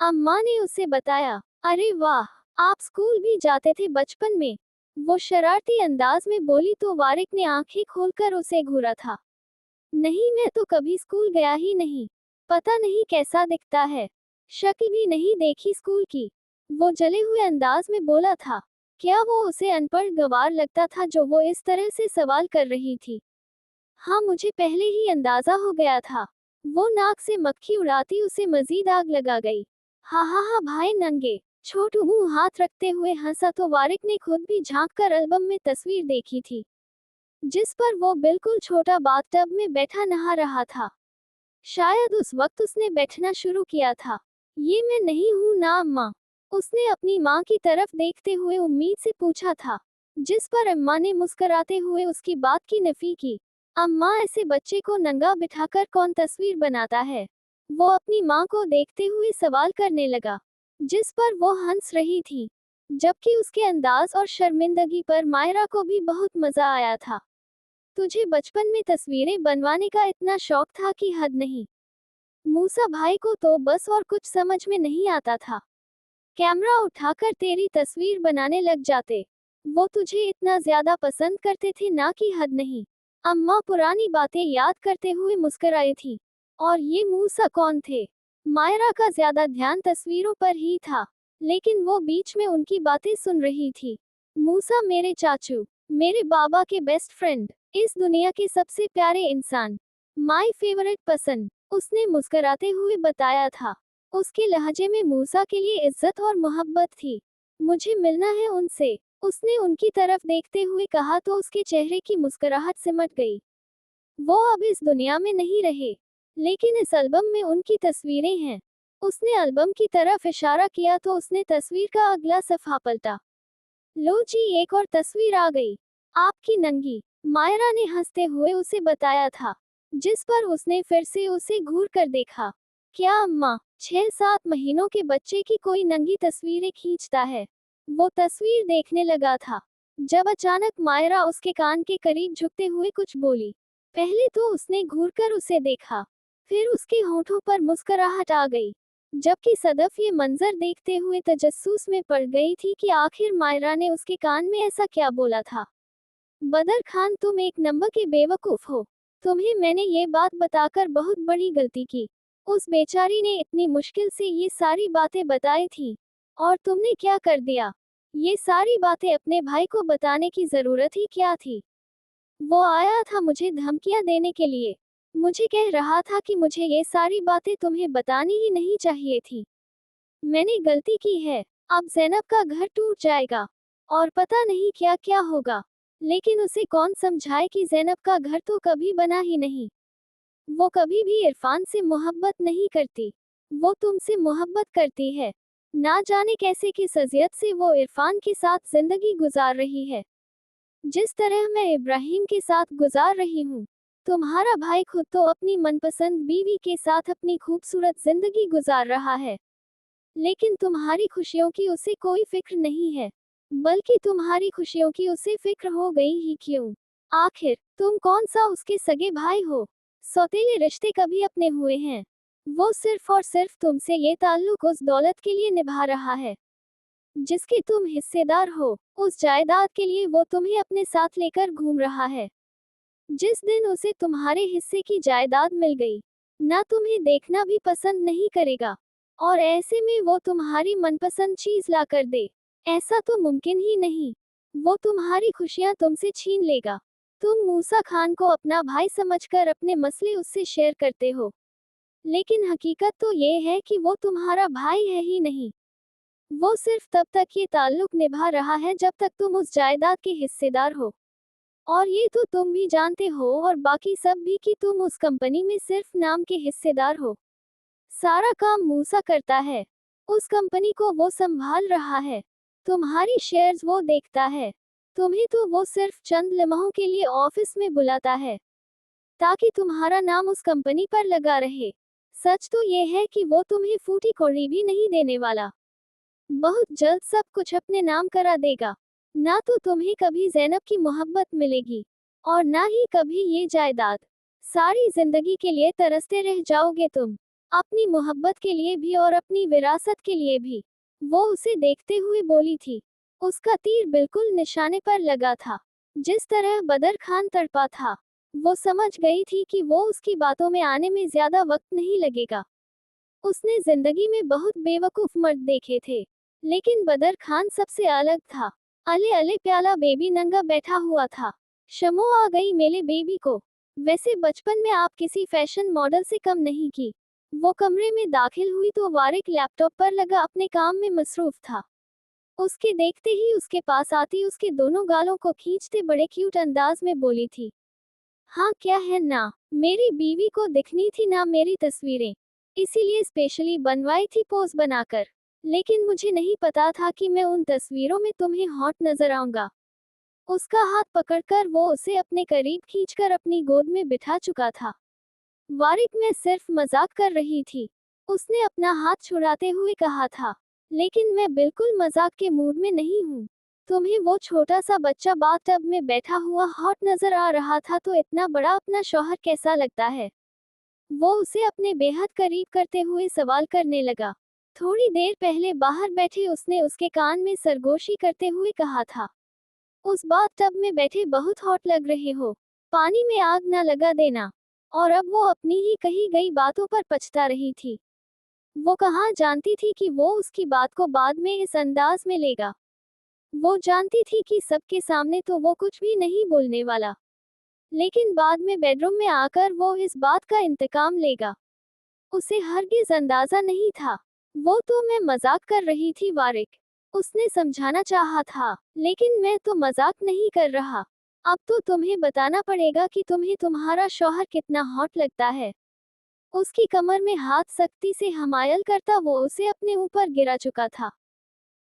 [SPEAKER 1] अम्मा ने उसे बताया। अरे वाह, आप स्कूल भी जाते थे बचपन में? वो शरारती अंदाज में बोली तो वारिक ने आंखें खोलकर उसे घूरा था। नहीं, मैं तो कभी स्कूल गया ही नहीं। पता नहीं कैसा दिखता है, शक्ल भी नहीं देखी स्कूल की। वो जले हुए अंदाज में बोला था। क्या वो उसे अनपढ़ गवार लगता था जो वो इस तरह से सवाल कर रही थी? हाँ, मुझे पहले ही अंदाजा हो गया था। वो नाक से मक्खी उड़ाती उसे मजीद आग लगा गई। हा हा हा भाई नंगे, छोटू मुंह हाथ रखते हुए हंसा तो वारिक ने खुद भी झांक कर एल्बम में तस्वीर देखी थी, जिस पर वो बिल्कुल छोटा बाथटब में बैठा नहा रहा था। शायद उस वक्त उसने बैठना शुरू किया था। ये मैं नहीं हूँ ना अम्मा? उसने अपनी माँ की तरफ देखते हुए उम्मीद से पूछा था, जिस पर अम्मा ने मुस्कुराते हुए उसकी बात की नफी की। अम्मा, ऐसे बच्चे को नंगा बिठाकर कौन तस्वीर बनाता है? वो अपनी माँ को देखते हुए सवाल करने लगा, जिस पर वो हंस रही थी, जबकि उसके अंदाज और शर्मिंदगी पर मायरा को भी बहुत मजा आया था। तुझे बचपन में तस्वीरें बनवाने का इतना शौक था कि हद नहीं। मूसा भाई को तो बस और कुछ समझ में नहीं आता था। कैमरा उठाकर तेरी तस्वीर बनाने लग जाते। वो तुझे इतना ज्यादा पसंद करते थे ना कि हद नहीं। अम्मा पुरानी बातें याद करते हुए मुस्कुराई थी। और ये मूसा कौन थे? मायरा का ज्यादा ध्यान तस्वीरों पर ही था, लेकिन वो बीच में उनकी बातें सुन रही थी। मूसा मेरे चाचू, मेरे बाबा के बेस्ट फ्रेंड, इस दुनिया के सबसे प्यारे इंसान, माय फेवरेट पर्सन, उसने मुस्कुराते हुए बताया था। उसके लहजे में मूसा के लिए इज्जत और मोहब्बत थी। मुझे मिलना है उनसे, उसने उनकी तरफ देखते हुए कहा तो उसके चेहरे की मुस्कुराहट सिमट गई। वो अब इस दुनिया में नहीं रहे, लेकिन इस एल्बम में उनकी तस्वीरें हैं। उसने एल्बम की तरफ इशारा किया तो उसने तस्वीर का अगला सफ़ा पलटा। लो जी, एक और तस्वीर आ गई, आपकी नंगी, मायरा ने हंसते हुए उसे बताया था, जिस पर उसने फिर से उसे घूर कर देखा। क्या अम्मा 6-7 महीनों के बच्चे की कोई नंगी तस्वीरें खींचता है? वो तस्वीर देखने लगा था जब अचानक मायरा उसके कान के करीब झुकते हुए कुछ बोली। पहले तो उसने घूरकर उसे देखा, फिर उसके होठों पर मुस्कुराहट आ गई, जबकि सदफ ये मंजर देखते हुए तजस्सुस में पड़ गई थी कि आखिर मायरा ने उसके कान में ऐसा क्या बोला था। बदर खान, तुम एक नंबर के बेवकूफ हो। तुम्हें मैंने ये बात बताकर बहुत बड़ी गलती की। उस बेचारी ने इतनी मुश्किल से ये सारी बातें बताई थी, और तुमने क्या कर दिया? ये सारी बातें अपने भाई को बताने की जरूरत ही क्या थी? वो आया था मुझे धमकियां देने के लिए। मुझे कह रहा था कि मुझे ये सारी बातें तुम्हें बतानी ही नहीं चाहिए थी। मैंने गलती की है। अब ज़ैनब का घर टूट जाएगा, और पता नहीं क्या क्या होगा। लेकिन उसे कौन समझाए कि ज़ैनब का घर तो कभी बना ही नहीं। वो कभी भी इरफान से मोहब्बत नहीं करती। वो तुमसे मोहब्बत करती है। ना जाने कैसे किस अज़ियत से वो इरफान के साथ जिंदगी गुजार रही है, जिस तरह मैं इब्राहिम के साथ गुजार रही हूँ। तुम्हारा भाई खुद तो अपनी मनपसंद बीवी के साथ अपनी खूबसूरत जिंदगी गुजार रहा है, लेकिन तुम्हारी खुशियों की उसे कोई फिक्र नहीं है। बल्कि तुम्हारी खुशियों की उसे फिक्र हो गई ही क्यों? आखिर तुम कौन सा उसके सगे भाई हो? सौतेले रिश्ते कभी अपने हुए हैं? वो सिर्फ और सिर्फ तुमसे ये ताल्लुक उस दौलत के लिए निभा रहा है जिसके तुम हिस्सेदार हो, उस जायदाद के लिए वो तुम्हें अपने साथ लेकर घूम रहा है। जिस दिन उसे तुम्हारे हिस्से की जायदाद मिल गई, ना तुम्हें देखना भी पसंद नहीं करेगा, और ऐसे में वो तुम्हारी मनपसंद चीज ला कर दे। ऐसा तो मुमकिन ही नहीं। वो तुम्हारी खुशियां तुमसे छीन लेगा। तुम मूसा खान को अपना भाई समझकर अपने मसले उससे शेयर करते हो, लेकिन हकीकत तो ये है कि वो तुम्हारा भाई है ही नहीं। वो सिर्फ तब तक ये ताल्लुक निभा रहा है जब तक तुम उस जायदाद के हिस्सेदार हो। और ये तो तुम भी जानते हो, और बाकी सब भी, कि तुम उस कंपनी में सिर्फ नाम के हिस्सेदार हो। सारा काम मूसा करता है। उस कंपनी को वो संभाल रहा है। तुम्हारी शेयर्स वो देखता है। तुम्हें तो वो सिर्फ चंद लम्हों के लिए ऑफिस में बुलाता है, ताकि तुम्हारा नाम उस कंपनी पर लगा रहे। सच तो ये है कि वो तुम्हें फूटी कौड़ी भी नहीं देने वाला। बहुत जल्द सब कुछ अपने नाम करा देगा। ना तो तुम्हें कभी ज़ैनब की मोहब्बत मिलेगी, और ना ही कभी ये जायदाद। सारी जिंदगी के लिए तरसते रह जाओगे तुम, अपनी मोहब्बत के लिए भी और अपनी विरासत के लिए भी। वो उसे देखते हुए बोली थी। उसका तीर बिल्कुल निशाने पर लगा था। जिस तरह बदर खान तड़पा था, वो समझ गई थी कि वो उसकी बातों में आने में ज्यादा वक्त नहीं लगेगा। उसने जिंदगी में बहुत बेवकूफ मर्द देखे थे, लेकिन बदर खान सबसे अलग था। अले अले प्याला बेबी नंगा बैठा हुआ था। शमो आ गई मेले बेबी को। वैसे बचपन में आप किसी फैशन मॉडल से कम नहीं की। वो कमरे में दाखिल हुई तो वारिक लैपटॉप पर लगा अपने काम में मसरूफ था। उसके देखते ही उसके पास आती उसके दोनों गालों को खींचते बड़े क्यूट अंदाज में बोली थी, हाँ क्या है ना, मेरी बीवी को दिखनी थी ना मेरी तस्वीरें, इसीलिए स्पेशली बनवाई थी पोज बनाकर। लेकिन मुझे नहीं पता था कि मैं उन तस्वीरों में तुम्हें हॉट नजर आऊंगा। उसका हाथ पकड़कर वो उसे अपने करीब खींचकर अपनी गोद में बिठा चुका था। वारिक, मैं सिर्फ मजाक कर रही थी, उसने अपना हाथ छुड़ाते हुए कहा था। लेकिन मैं बिल्कुल मजाक के मूड में नहीं हूँ। तुम्हें वो छोटा सा बच्चा बाथटब में बैठा हुआ हॉट नजर आ रहा था, तो इतना बड़ा अपना शौहर कैसा लगता है? वो उसे अपने बेहद करीब करते हुए सवाल करने लगा। थोड़ी देर पहले बाहर बैठे उसने उसके कान में सरगोशी करते हुए कहा था, उस बाथटब में बैठे बहुत हॉट लग रहे हो, पानी में आग न लगा देना। और अब वो अपनी ही कही गई बातों पर पछता रही थी। वो कहाँ जानती थी कि वो उसकी बात को बाद में इस अंदाज में लेगा। वो जानती थी कि सबके सामने तो वो कुछ भी नहीं बोलने वाला, लेकिन बाद में बेडरूम में आकर वो इस बात का इंतकाम लेगा। उसे हरगिज अंदाजा नहीं था। वो तो मैं मजाक कर रही थी वारिक, उसने समझाना चाहा था, लेकिन मैं तो मजाक नहीं कर रहा। अब तो तुम्हें बताना पड़ेगा कि तुम्हें तुम्हारा शौहर कितना हॉट लगता है। उसकी कमर में हाथ सख्ती से हमायल करता वो उसे अपने ऊपर गिरा चुका था।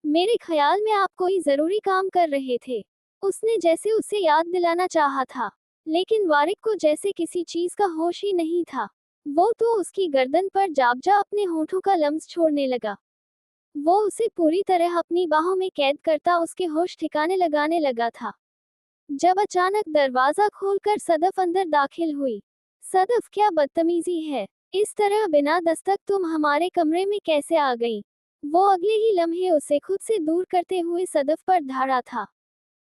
[SPEAKER 1] मेरे ख्याल में आप कोई जरूरी काम कर रहे थे, उसने जैसे उसे याद दिलाना चाहा था। लेकिन वारिक को जैसे किसी चीज का होश ही नहीं था। वो तो उसकी गर्दन पर जाबजा अपने होठों का लम्स छोड़ने लगा। वो उसे पूरी तरह अपनी बाहों में कैद करता उसके होश ठिकाने लगाने लगा था। जब अचानक दरवाजा खोलकर सदफ अंदर दाखिल हुई। सदफ, क्या बदतमीजी है, इस तरह बिना दस्तक तुम हमारे कमरे में कैसे आ गई? वो अगले ही लम्हे उसे खुद से दूर करते हुए सदफ पर धाड़ा था।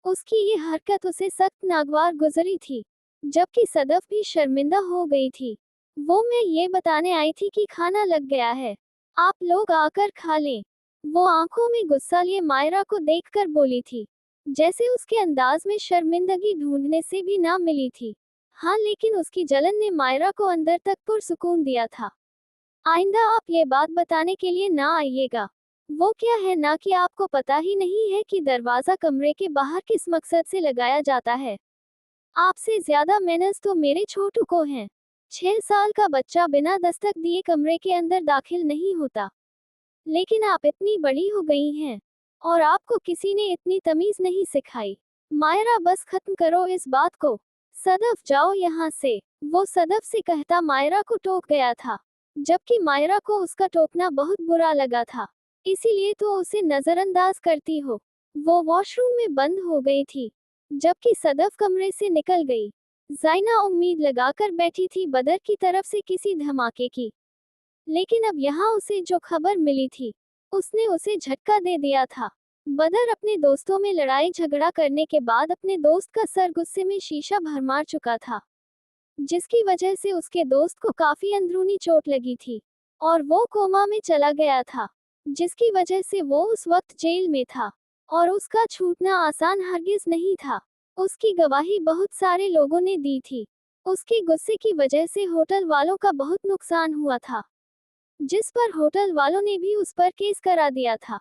[SPEAKER 1] उसकी ये हरकत उसे सख्त नागवार गुजरी थी, जबकि सदफ भी शर्मिंदा हो गई थी। वो, मैं ये बताने आई थी कि खाना लग गया है, आप लोग आकर खा लें। वो आंखों में गुस्सा लिए मायरा को देखकर बोली थी, जैसे उसके अंदाज में शर्मिंदगी ढूंढने से भी ना मिली थी। हाँ, लेकिन उसकी जलन ने मायरा को अंदर तक पुरसुकून दिया था। आइंदा आप ये बात बताने के लिए ना आइएगा। वो क्या है ना कि आपको पता ही नहीं है कि दरवाजा कमरे के बाहर किस मकसद से लगाया जाता है। आपसे ज्यादा मैनर्स तो मेरे छोटू को हैं। 6 साल का बच्चा बिना दस्तक दिए कमरे के अंदर दाखिल नहीं होता। लेकिन आप इतनी बड़ी हो गई हैं, और आपको किसी ने इतनी तमीज नहीं सिखाई। मायरा, बस खत्म करो इस बात को। सदफ, जाओ यहाँ से। वो सदफ से कहता मायरा को टोक गया था, जबकि मायरा को उसका टोकना बहुत बुरा लगा था, इसीलिए तो उसे नजरअंदाज करती हो। वो वॉशरूम में बंद हो गई थी, जबकि सदफ कमरे से निकल गई। जाइना उम्मीद लगाकर बैठी थी बदर की तरफ से किसी धमाके की, लेकिन अब यहाँ उसे जो खबर मिली थी, उसने उसे झटका दे दिया था। बदर अपने दोस्तों में लड़ाई झगड़ा करने के बाद अपने दोस्त का सर गुस्से में शीशा भरमार चुका था, जिसकी वजह से उसके दोस्त को काफी अंदरूनी चोट लगी थी, और वो कोमा में चला गया था, जिसकी वजह से वो उस वक्त जेल में था, और उसका छूटना आसान हरगिज नहीं था। उसकी गवाही बहुत सारे लोगों ने दी थी। उसके गुस्से की वजह से होटल वालों का बहुत नुकसान हुआ था, जिस पर होटल वालों ने भी उस पर केस करा दिया था।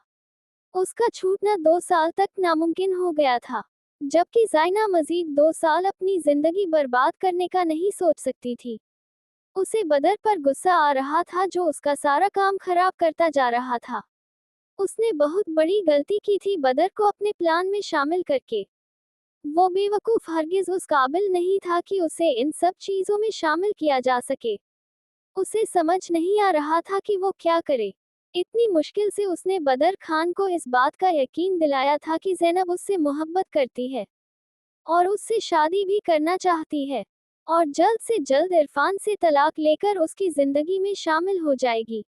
[SPEAKER 1] उसका छूटना 2 साल तक नामुमकिन हो गया था, जबकि जाइना मजीद 2 साल अपनी जिंदगी बर्बाद करने का नहीं सोच सकती थी। उसे बदर पर गुस्सा आ रहा था, जो उसका सारा काम खराब करता जा रहा था। उसने बहुत बड़ी गलती की थी बदर को अपने प्लान में शामिल करके। वो बेवकूफ हरगिज उस काबिल नहीं था कि उसे इन सब चीजों में शामिल किया जा सके। उसे समझ नहीं आ रहा था कि वो क्या करे। इतनी मुश्किल से उसने बदर खान को इस बात का यकीन दिलाया था कि ज़ैनब उससे मोहब्बत करती है, और उससे शादी भी करना चाहती है, और जल्द से जल्द इरफान से तलाक लेकर उसकी जिंदगी में शामिल हो जाएगी।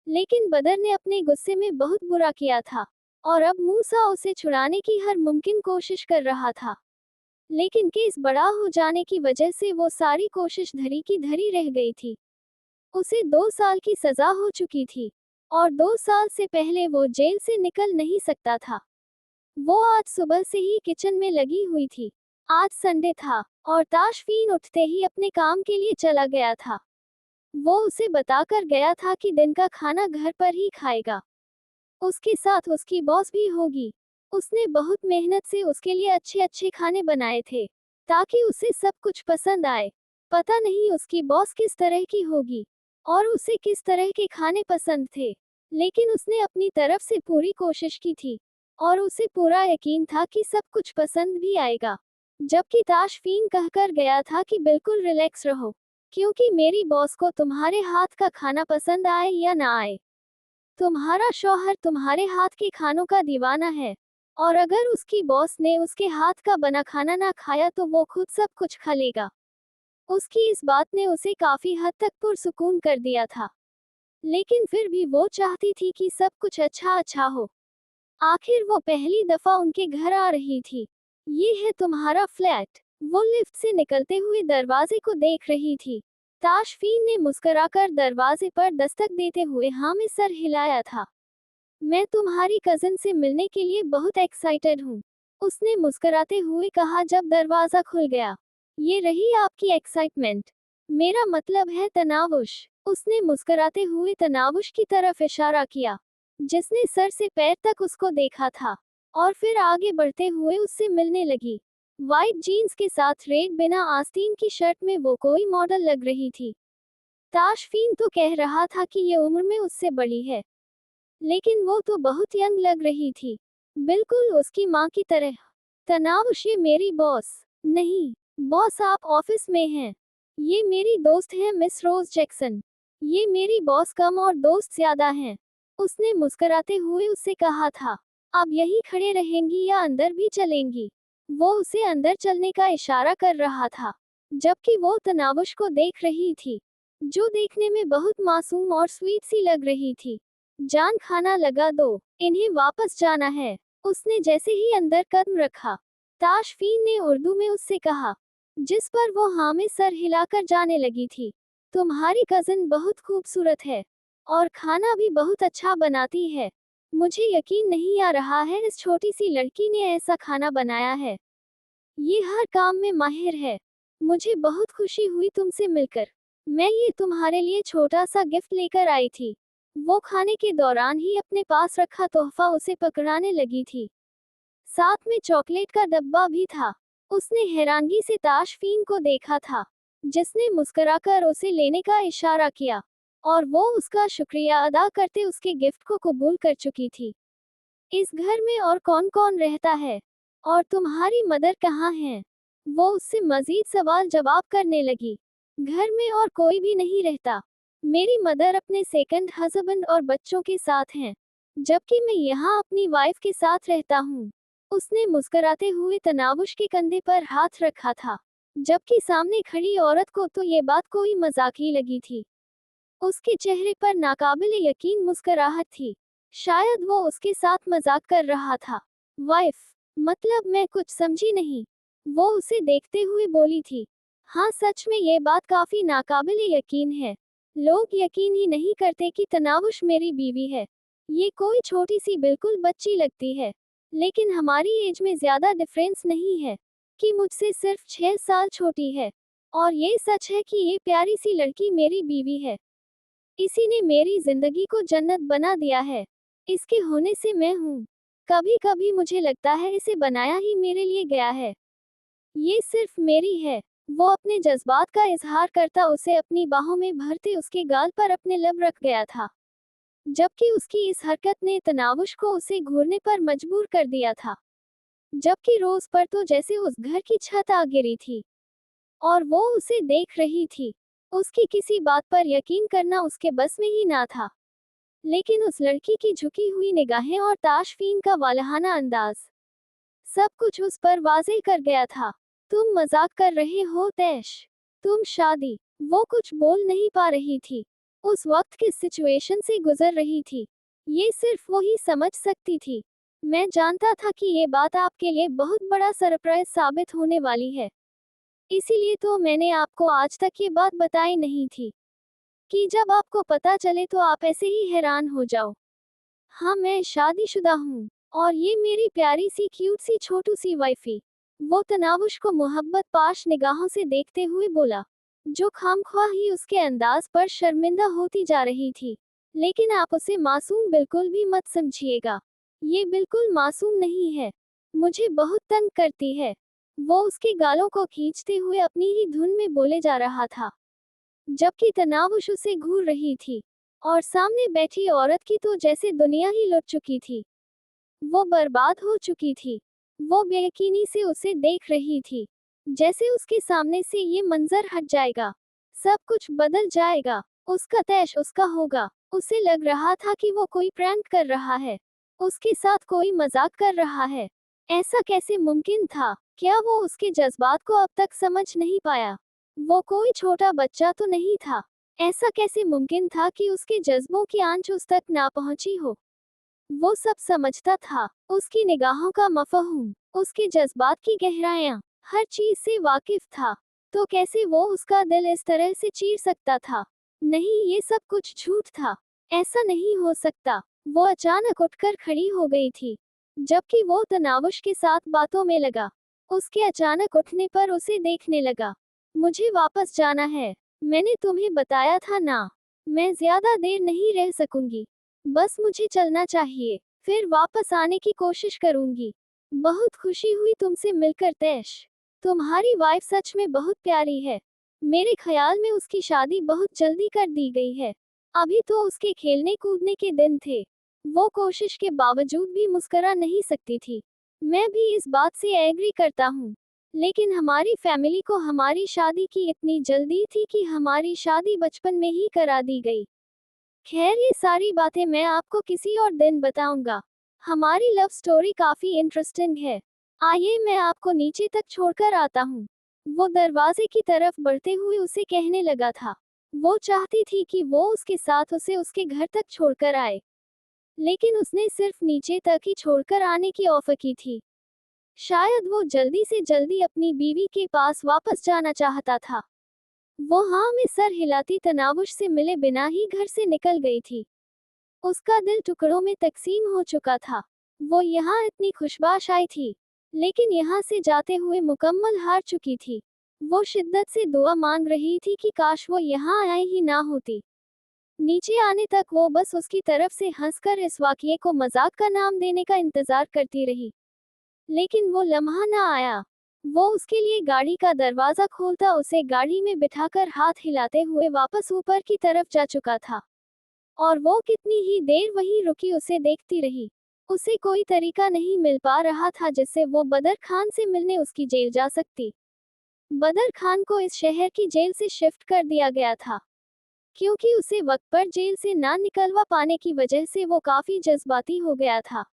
[SPEAKER 1] लेकिन बदर ने अपने गुस्से में बहुत बुरा किया था, और अब मूसा उसे छुड़ाने की हर मुमकिन कोशिश कर रहा था। लेकिन केस बड़ा हो जाने की वजह से वो सारी कोशिश धरी की धरी रह गई थी। उसे 2 साल की सजा हो चुकी थी, और 2 साल से पहले वो जेल से निकल नहीं सकता था। वो आज सुबह से ही किचन में लगी हुई थी। आज संडे था, और ताशफीन उठते ही अपने काम के लिए चला गया था। वो उसे बताकर गया था कि दिन का खाना घर पर ही खाएगा। उसके साथ उसकी बॉस भी होगी। उसने बहुत मेहनत से उसके लिए अच्छे अच्छे खाने बनाए थे, ताकि उसे सब कुछ पसंद आए। पता नहीं उसकी बॉस किस तरह की होगी, और उसे किस तरह के खाने पसंद थे, लेकिन उसने अपनी तरफ से पूरी कोशिश की थी, और उसे पूरा यकीन था कि सब कुछ पसंद भी आएगा। जबकि ताशफीन कहकर गया था कि बिल्कुल रिलैक्स रहो, क्योंकि मेरी बॉस को तुम्हारे हाथ का खाना पसंद आए या ना आए, तुम्हारा शौहर तुम्हारे हाथ के खानों का दीवाना है, और अगर उसकी बॉस ने उसके हाथ का बना खाना ना खाया तो वो खुद सब कुछ खा लेगा। उसकी इस बात ने उसे काफी हद तक पुरसुकून कर दिया था, लेकिन फिर भी वो चाहती थी कि सब कुछ अच्छा अच्छा हो। आखिर वो पहली दफा उनके घर आ रही थी। ये है तुम्हारा फ्लैट। वो लिफ्ट से निकलते हुए दरवाजे को देख रही थी। ताशफीन ने मुस्कुराकर दरवाजे पर दस्तक देते हुए हाँ में सर हिलाया था। मैं तुम्हारी कजिन से मिलने के लिए बहुत एक्साइटेड हूँ, उसने मुस्कुराते हुए कहा जब दरवाजा खुल गया। ये रही आपकी एक्साइटमेंट, मेरा मतलब है तनावुश। उसने मुस्कुराते हुए तनावुश की तरफ इशारा किया, जिसने सर से पैर तक उसको देखा था, और फिर आगे बढ़ते हुए उससे मिलने लगी। वाइट जीन्स के साथ रेड बिना आस्तीन की शर्ट में वो कोई मॉडल लग रही थी। ताशफीन तो कह रहा था कि ये उम्र में उससे बड़ी है, लेकिन वो तो बहुत यंग लग रही थी, बिल्कुल उसकी माँ की तरह। तनावुश, ये मेरी बॉस नहीं, बॉस आप ऑफिस में हैं। ये मेरी दोस्त है मिस रोज जैक्सन। ये मेरी बॉस कम और दोस्त ज्यादा हैं। उसने मुस्कुराते हुए उससे कहा था। आप यहीं खड़े रहेंगी या अंदर भी चलेंगी? वो उसे अंदर चलने का इशारा कर रहा था, जबकि वो तनावुश को देख रही थी, जो देखने में बहुत मासूम और स्वीट सी लग रही थी। जान खाना लगा दो, इन्हें वापस जाना है। उसने जैसे ही अंदर कदम रखा, ताशफीन ने उर्दू में उससे कहा, जिस पर वो हाँ में सर हिलाकर जाने लगी थी। तुम्हारी कजिन बहुत खूबसूरत है और खाना भी बहुत अच्छा बनाती है। मुझे यकीन नहीं आ रहा है इस छोटी सी लड़की ने ऐसा खाना बनाया है। ये हर काम में माहिर है। मुझे बहुत खुशी हुई तुमसे मिलकर। मैं ये तुम्हारे लिए छोटा सा गिफ्ट लेकर आई थी। वो खाने के दौरान ही अपने पास रखा तोहफा उसे पकड़ाने लगी थी। साथ में चॉकलेट का डब्बा भी था। उसने हैरानगी से ताशफीन को देखा था, जिसने मुस्कुराकर उसे लेने का इशारा किया, और वो उसका शुक्रिया अदा करते उसके गिफ्ट को कबूल कर चुकी थी। इस घर में और कौन कौन रहता है? और तुम्हारी मदर कहाँ है? वो उससे मजीद सवाल जवाब करने लगी। घर में और कोई भी नहीं रहता। मेरी मदर अपने सेकंड हस्बैंड और बच्चों के साथ हैं, जबकि मैं यहाँ अपनी वाइफ के साथ रहता हूँ। उसने मुस्कुराते हुए तनावुश के कंधे पर हाथ रखा था, जबकि सामने खड़ी औरत को तो ये बात कोई मजाक ही लगी थी। उसके चेहरे पर नाकाबिले यकीन मुस्कुराहट थी। शायद वो उसके साथ मजाक कर रहा था। वाइफ, मतलब मैं कुछ समझी नहीं। वो उसे देखते हुए बोली थी। हाँ, सच में ये बात काफी नाकाबिले यकीन है। लोग यकीन ही नहीं करते कि तनावुश मेरी बीवी है। ये कोई छोटी सी बिल्कुल बच्ची लगती है, लेकिन हमारी एज में ज्यादा डिफरेंस नहीं है, कि मुझसे सिर्फ 6 साल छोटी है। और ये सच है कि ये प्यारी सी लड़की मेरी बीवी है। इसी ने मेरी जिंदगी को जन्नत बना दिया है। इसके होने से मैं हूँ। कभी कभी मुझे लगता है इसे बनाया ही मेरे लिए गया है। ये सिर्फ मेरी है। वो अपने जज्बात का इजहार करता उसे अपनी बाहों में भरते उसके गाल पर अपने लब रख गया था, जबकि उसकी इस हरकत ने तनावुश को उसे घूरने पर मजबूर कर दिया था। जबकि रोज पर तो जैसे उस घर की छत आ गिरी थी, और वो उसे देख रही थी। उसकी किसी बात पर यकीन करना उसके बस में ही ना था। लेकिन उस लड़की की झुकी हुई निगाहें और ताशफीन का वालहाना अंदाज, सब कुछ उस पर वाज़ेह कर गया था। तुम मजाक कर रहे हो तैश? तुम शादी? वो कुछ बोल नहीं पा रही थी। उस वक्त किस सिचुएशन से गुजर रही थी, ये सिर्फ वो ही समझ सकती थी। मैं जानता था कि ये बात आपके लिए बहुत बड़ा सरप्राइज साबित होने वाली है। इसीलिए तो मैंने आपको आज तक ये बात बताई नहीं थी, कि जब आपको पता चले तो आप ऐसे ही हैरान हो जाओ। हाँ, मैं शादीशुदा हूँ, और ये मेरी प्यारी सी क्यूट सी छोटू सी वाइफी। वो तनावुश को मोहब्बत पाश निगाहों से देखते हुए बोला, जो खामख्वाह ही उसके अंदाज पर शर्मिंदा होती जा रही थी। लेकिन आप उसे मासूम बिल्कुल भी मत समझिएगा। ये बिल्कुल मासूम नहीं है। मुझे बहुत तंग करती है। वो उसके गालों को खींचते हुए अपनी ही धुन में बोले जा रहा था, जबकि तनावुश उसे घूर रही थी, और सामने बैठी औरत की तो जैसे दुनिया ही लुट चुकी थी। वो बर्बाद हो चुकी थी। वो बेयकीनी से उसे देख रही थी, जैसे उसके सामने से ये मंजर हट जाएगा, सब कुछ बदल जाएगा। उसका तैश उसका होगा। उसे लग रहा था कि वो कोई प्रैंक कर रहा है, उसके साथ कोई मजाक कर रहा है। ऐसा कैसे मुमकिन था? क्या वो उसके जज्बात को अब तक समझ नहीं पाया? वो कोई छोटा बच्चा तो नहीं था। ऐसा कैसे मुमकिन था कि उसके जज्बों की आंच उस तक ना पहुंची हो? वो सब समझता था। उसकी निगाहों का मफहूम, उसके जज्बात की गहराइयां, हर चीज से वाकिफ था। तो कैसे वो उसका दिल इस तरह से चीर सकता था? नहीं, ये सब कुछ झूठ था। ऐसा नहीं हो सकता। वो अचानक उठकर खड़ी हो गई थी, जबकि वो तनावुश के साथ बातों में लगा। उसके अचानक उठने पर उसे देखने लगा। मुझे वापस जाना है। मैंने तुम्हें बताया था ना। मैं ज्यादा देर नहीं रह सकूंगी। बस मुझे चलना चाहिए, फिर वापस आने की कोशिश करूंगी। बहुत खुशी हुई तुमसे मिलकर तैश। तुम्हारी वाइफ सच में बहुत प्यारी है। मेरे ख्याल में उसकी शादी बहुत जल्दी कर दी गई है। अभी तो उसके खेलने कूदने के दिन थे। वो कोशिश के बावजूद भी मुस्कुरा नहीं सकती थी। मैं भी इस बात से एग्री करता हूँ। लेकिन हमारी फैमिली को हमारी शादी की इतनी जल्दी थी कि हमारी शादी बचपन में ही करा दी गई। खैर ये सारी बातें मैं आपको किसी और दिन बताऊंगा। हमारी लव स्टोरी काफी इंटरेस्टिंग है। आइए मैं आपको नीचे तक छोड़कर आता हूँ। वो दरवाजे की तरफ बढ़ते हुए उसे कहने लगा था। वो चाहती थी कि वो उसके साथ उसे उसके घर तक छोड़कर आए, लेकिन उसने सिर्फ नीचे तक ही छोड़कर आने की ऑफर की थी। शायद वो जल्दी से जल्दी अपनी बीवी के पास वापस जाना चाहता था। वो हाँ में सर हिलाती तनावुश से मिले बिना ही घर से निकल गई थी। उसका दिल टुकड़ों में तकसीम हो चुका था। वो यहाँ इतनी खुशबाश आई थी, लेकिन यहाँ से जाते हुए मुकम्मल हार चुकी थी। वो शिद्दत से दुआ मांग रही थी कि काश वो यहाँ आए ही ना होती। नीचे आने तक वो बस उसकी तरफ से हंसकर इस वाकये को मजाक का नाम देने का इंतजार करती रही, लेकिन वो लम्हा ना आया। वो उसके लिए गाड़ी का दरवाजा खोलता उसे गाड़ी में बिठाकर हाथ हिलाते हुए वापस ऊपर की तरफ जा चुका था, और वो कितनी ही देर वहीं रुकी उसे देखती रही। उसे कोई तरीका नहीं मिल पा रहा था जिससे वो बदर खान से मिलने उसकी जेल जा सकती। बदर खान को इस शहर की जेल से शिफ्ट कर दिया गया था, क्योंकि उसे वक्त पर जेल से ना निकलवा पाने की वजह से वो काफी जज्बाती हो गया था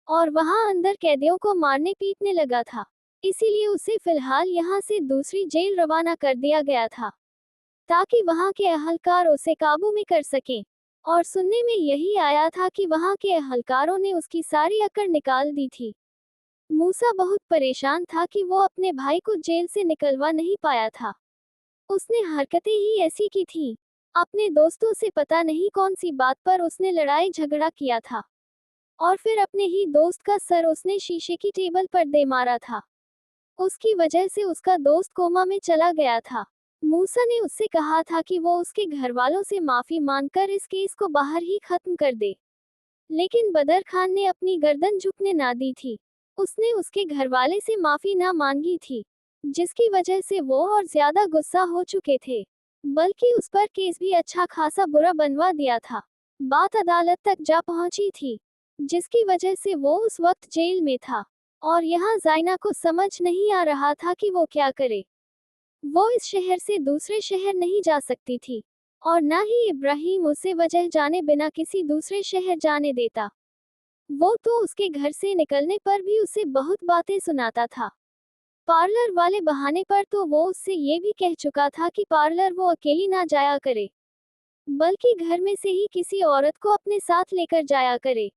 [SPEAKER 1] और वहां अंदर कैदियों को मारने पीटने लगा था। इसीलिए उसे फिलहाल यहाँ से दूसरी जेल रवाना कर दिया गया था, ताकि वहां के अहलकार उसे काबू में कर सकें। और सुनने में यही आया था कि वहां के अहलकारों ने उसकी सारी अकड़ निकाल दी थी। मूसा बहुत परेशान था कि वो अपने भाई को जेल से निकलवा नहीं पाया था। उसने हरकतें ही ऐसी की थी। अपने दोस्तों से पता नहीं कौन सी बात पर उसने लड़ाई झगड़ा किया था, और फिर अपने ही दोस्त का सर उसने शीशे की टेबल पर दे मारा था। उसकी वजह से उसका दोस्त कोमा में चला गया था। मूसा ने उससे कहा था कि वो उसके घर वालों से माफी मांगकर इस केस को बाहर ही खत्म कर दे, लेकिन बदर खान ने अपनी गर्दन झुकने ना दी थी। उसने उसके घरवाले से माफी ना मांगी थी, जिसकी वजह से वो और ज्यादा गुस्सा हो चुके थे, बल्कि उस पर केस भी अच्छा खासा बुरा बनवा दिया था। बात अदालत तक जा पहुंची थी, जिसकी वजह से वो उस वक्त जेल में था, और यहाँ जाइना को समझ नहीं आ रहा था कि वो क्या करे। वो इस शहर से दूसरे शहर नहीं जा सकती थी, और न ही इब्राहिम उसे वजह जाने बिना किसी दूसरे शहर जाने देता। वो तो उसके घर से निकलने पर भी उसे बहुत बातें सुनाता था। पार्लर वाले बहाने पर तो वो उससे ये भी कह चुका था कि पार्लर वो अकेली ना जाया करे, बल्कि घर में से ही किसी औरत को अपने साथ लेकर जाया करे।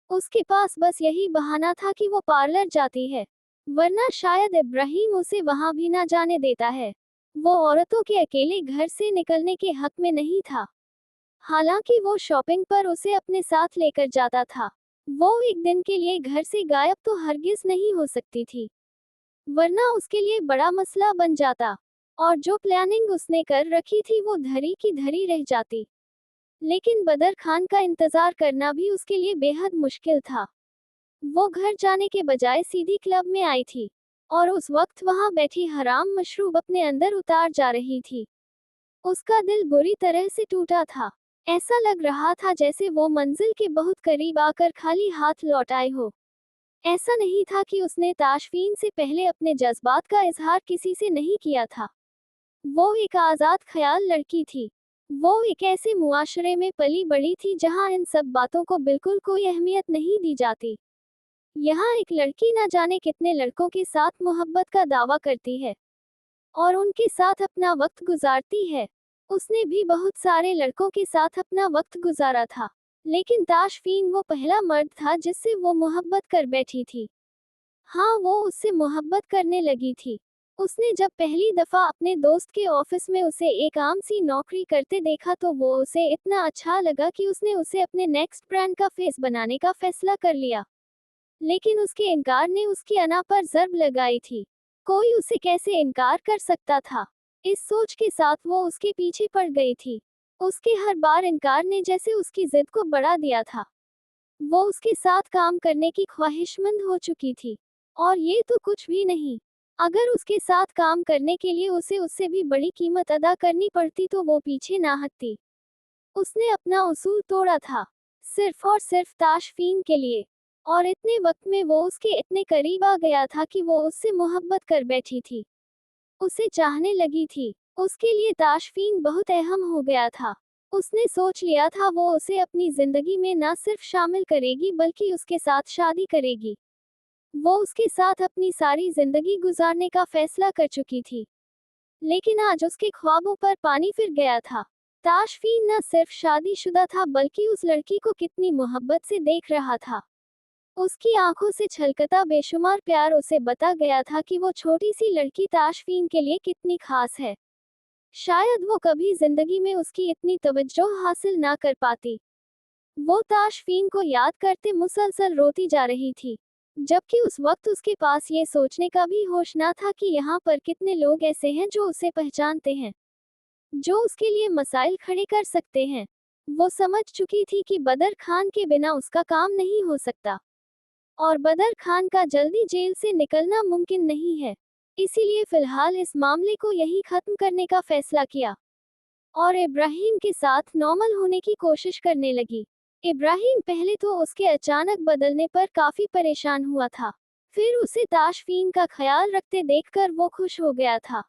[SPEAKER 1] उसके पास बस यही बहाना था कि वो पार्लर जाती है, वरना शायद इब्राहिम उसे वहां भी ना जाने देता है। वो औरतों के अकेले घर से निकलने के हक में नहीं था। हालांकि वो शॉपिंग पर उसे अपने साथ लेकर जाता था। वो एक दिन के लिए घर से गायब तो हरगिज नहीं हो सकती थी, वरना उसके लिए बड़ा मसला बन जाता, और जो प्लानिंग उसने कर रखी थी वो धरी की धरी रह जाती। लेकिन बदर खान का इंतजार करना भी उसके लिए बेहद मुश्किल था। वो घर जाने के बजाय सीधी क्लब में आई थी, और उस वक्त वहां बैठी हराम मशरूब अपने अंदर उतार जा रही थी। उसका दिल बुरी तरह से टूटा था। ऐसा लग रहा था जैसे वो मंजिल के बहुत करीब आकर खाली हाथ लौट आए हो। ऐसा नहीं था कि उसने ताशफीन से पहले अपने जज्बात का इजहार किसी से नहीं किया था। वो एक आज़ाद ख्याल लड़की थी। वो एक ऐसे मुआशरे में पली बड़ी थी जहां इन सब बातों को बिल्कुल कोई अहमियत नहीं दी जाती। यहाँ एक लड़की न जाने कितने लड़कों के साथ मोहब्बत का दावा करती है, और उनके साथ अपना वक्त गुजारती है। उसने भी बहुत सारे लड़कों के साथ अपना वक्त गुजारा था, लेकिन ताशफीन वो पहला मर्द था जिससे वो मोहब्बत कर बैठी थी। हाँ, वो उससे मोहब्बत करने लगी थी। उसने जब पहली दफा अपने दोस्त के ऑफिस में उसे एक आम सी नौकरी करते देखा तो वो उसे इतना अच्छा लगा कि उसने उसे अपने नेक्स्ट ब्रांड का फेस बनाने का फैसला कर लिया। लेकिन उसके इनकार ने उसकी अना पर ज़र्ब लगाई थी। कोई उसे कैसे इनकार कर सकता था? इस सोच के साथ वो उसके पीछे पड़ गई थी। उसके हर बार इनकार ने जैसे उसकी जिद को बढ़ा दिया था। वो उसके साथ काम करने की ख्वाहिशमंद हो चुकी थी। और ये तो कुछ भी नहीं। अगर उसके साथ काम करने के लिए उसे उससे भी बड़ी कीमत अदा करनी पड़ती तो वो पीछे ना हटती। उसने अपना उसूल तोड़ा था, सिर्फ और सिर्फ ताशफीन के लिए। और इतने वक्त में वो उसके इतने करीब आ गया था कि वो उससे मोहब्बत कर बैठी थी, उसे चाहने लगी थी। उसके लिए ताशफीन बहुत अहम हो गया था। उसने सोच लिया था वो उसे अपनी जिंदगी में न सिर्फ शामिल करेगी बल्कि उसके साथ शादी करेगी। वो उसके साथ अपनी सारी जिंदगी गुजारने का फैसला कर चुकी थी। लेकिन आज उसके ख्वाबों पर पानी फिर गया था। ताशफीन न सिर्फ शादीशुदा था बल्कि उस लड़की को कितनी मोहब्बत से देख रहा था। उसकी आंखों से छलकता बेशुमार प्यार उसे बता गया था कि वो छोटी सी लड़की ताशफीन के लिए कितनी खास है। शायद वो कभी जिंदगी में उसकी इतनी तवज्जो हासिल ना कर पाती। वो ताशफीन को याद करते मुसलसल रोती जा रही थी, जबकि उस वक्त उसके पास ये सोचने का भी होश ना था कि यहाँ पर कितने लोग ऐसे हैं जो उसे पहचानते हैं, जो उसके लिए मसाइल खड़े कर सकते हैं। वो समझ चुकी थी कि बदर खान के बिना उसका काम नहीं हो सकता, और बदर खान का जल्दी जेल से निकलना मुमकिन नहीं है। इसीलिए फिलहाल इस मामले को यही खत्म करने का फैसला किया और इब्राहिम के साथ नॉर्मल होने की कोशिश करने लगी। इब्राहिम पहले तो उसके अचानक बदलने पर काफी परेशान हुआ था, फिर उसे ताशफीन का ख्याल रखते देखकर वो खुश हो गया था।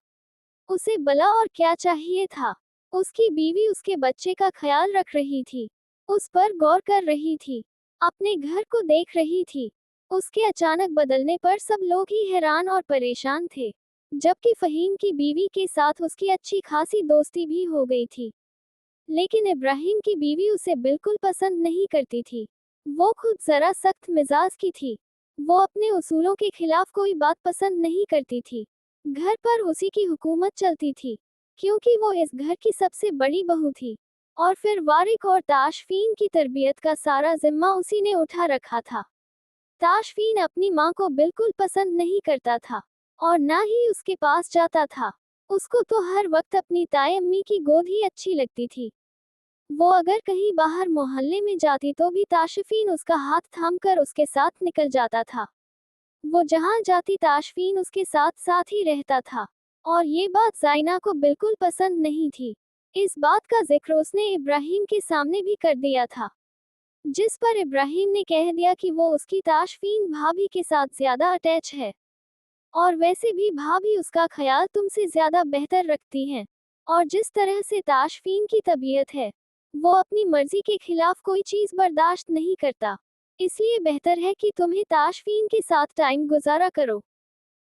[SPEAKER 1] उसे भला और क्या चाहिए था। उसकी बीवी उसके बच्चे का ख्याल रख रही थी, उस पर गौर कर रही थी, अपने घर को देख रही थी। उसके अचानक बदलने पर सब लोग ही हैरान और परेशान थे, जबकि फहीम की बीवी के साथ उसकी अच्छी खासी दोस्ती भी हो गई थी। लेकिन इब्राहिम की बीवी उसे बिल्कुल पसंद नहीं करती थी। वो खुद जरा सख्त मिजाज की थी। वो अपने उसूलों के खिलाफ कोई बात पसंद नहीं करती थी। घर पर उसी की हुकूमत चलती थी, क्योंकि वो इस घर की सबसे बड़ी बहू थी। और फिर वारिक और ताशफीन की तरबियत का सारा जिम्मा उसी ने उठा रखा था। ताशफीन अपनी माँ को बिल्कुल पसंद नहीं करता था, और ना ही उसके पास जाता था। उसको तो हर वक्त अपनी ताई अम्मी की गोद ही अच्छी लगती थी। वो अगर कहीं बाहर मोहल्ले में जाती तो भी ताशफीन उसका हाथ थामकर उसके साथ निकल जाता था। वो जहाँ जाती ताशफीन उसके साथ साथ ही रहता था, और ये बात जाइना को बिल्कुल पसंद नहीं थी। इस बात का जिक्र उसने इब्राहिम के सामने भी कर दिया था, जिस पर इब्राहिम ने कह दिया कि वो उसकी ताशफीन भाभी के साथ ज्यादा अटैच है, और वैसे भी भाभी उसका ख्याल तुमसे ज्यादा बेहतर रखती हैं। और जिस तरह से ताशफीन की तबीयत है, वो अपनी मर्जी के खिलाफ कोई चीज बर्दाश्त नहीं करता। इसलिए बेहतर है कि तुम्हें ताशफीन के साथ टाइम गुजारा करो,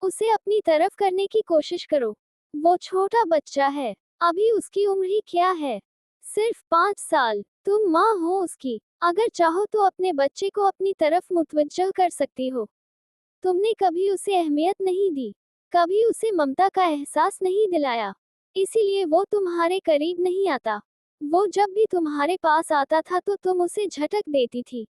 [SPEAKER 1] उसे अपनी तरफ करने की कोशिश करो। वो छोटा बच्चा है, अभी उसकी उम्र ही क्या है, सिर्फ 5 साल। तुम माँ हो उसकी, अगर चाहो तो अपने बच्चे को अपनी तरफ मुतवज्जह कर सकती हो। तुमने कभी उसे अहमियत नहीं दी, कभी उसे ममता का एहसास नहीं दिलाया, इसीलिए वो तुम्हारे करीब नहीं आता। वो जब भी तुम्हारे पास आता था तो तुम उसे झटक देती थी,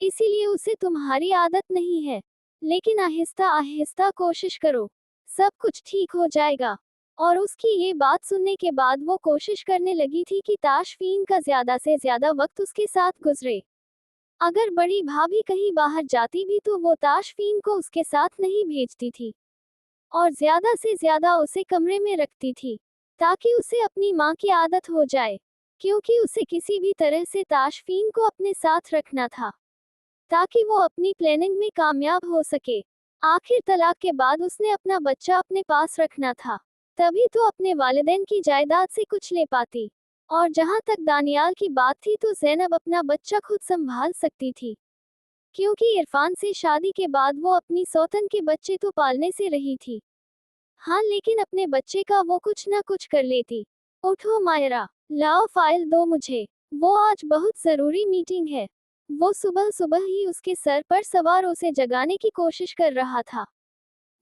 [SPEAKER 1] इसीलिए उसे तुम्हारी आदत नहीं है। लेकिन आहिस्ता आहिस्ता कोशिश करो, सब कुछ ठीक हो जाएगा। और उसकी ये बात सुनने के बाद वो कोशिश करने लगी थी कि ताशफीन का ज्यादा से ज्यादा वक्त उसके साथ गुजरे। अगर बड़ी भाभी कहीं बाहर जाती भी तो वो ताशफीन को उसके साथ नहीं भेजती थी, और ज्यादा से ज्यादा उसे कमरे में रखती थी, ताकि उसे अपनी माँ की आदत हो जाए, क्योंकि उसे किसी भी तरह से ताशफीन को अपने साथ रखना था, ताकि वो अपनी प्लानिंग में कामयाब हो सके। आखिर तलाक के बाद उसने अपना बच्चा अपने पास रखना था, तभी तो अपने वालिदैन की जायदाद से कुछ ले पाती। और जहां तक दानियाल की बात थी तो ज़ैनब अपना बच्चा खुद संभाल सकती थी, क्योंकि इरफान से शादी के बाद वो अपनी सौतन के बच्चे तो पालने से रही थी। हाँ, लेकिन अपने बच्चे का वो कुछ ना कुछ कर लेती। उठो मायरा, लाओ फाइल दो मुझे, वो आज बहुत जरूरी मीटिंग है। वो सुबह सुबह ही उसके सर पर सवार उसे जगाने की कोशिश कर रहा था।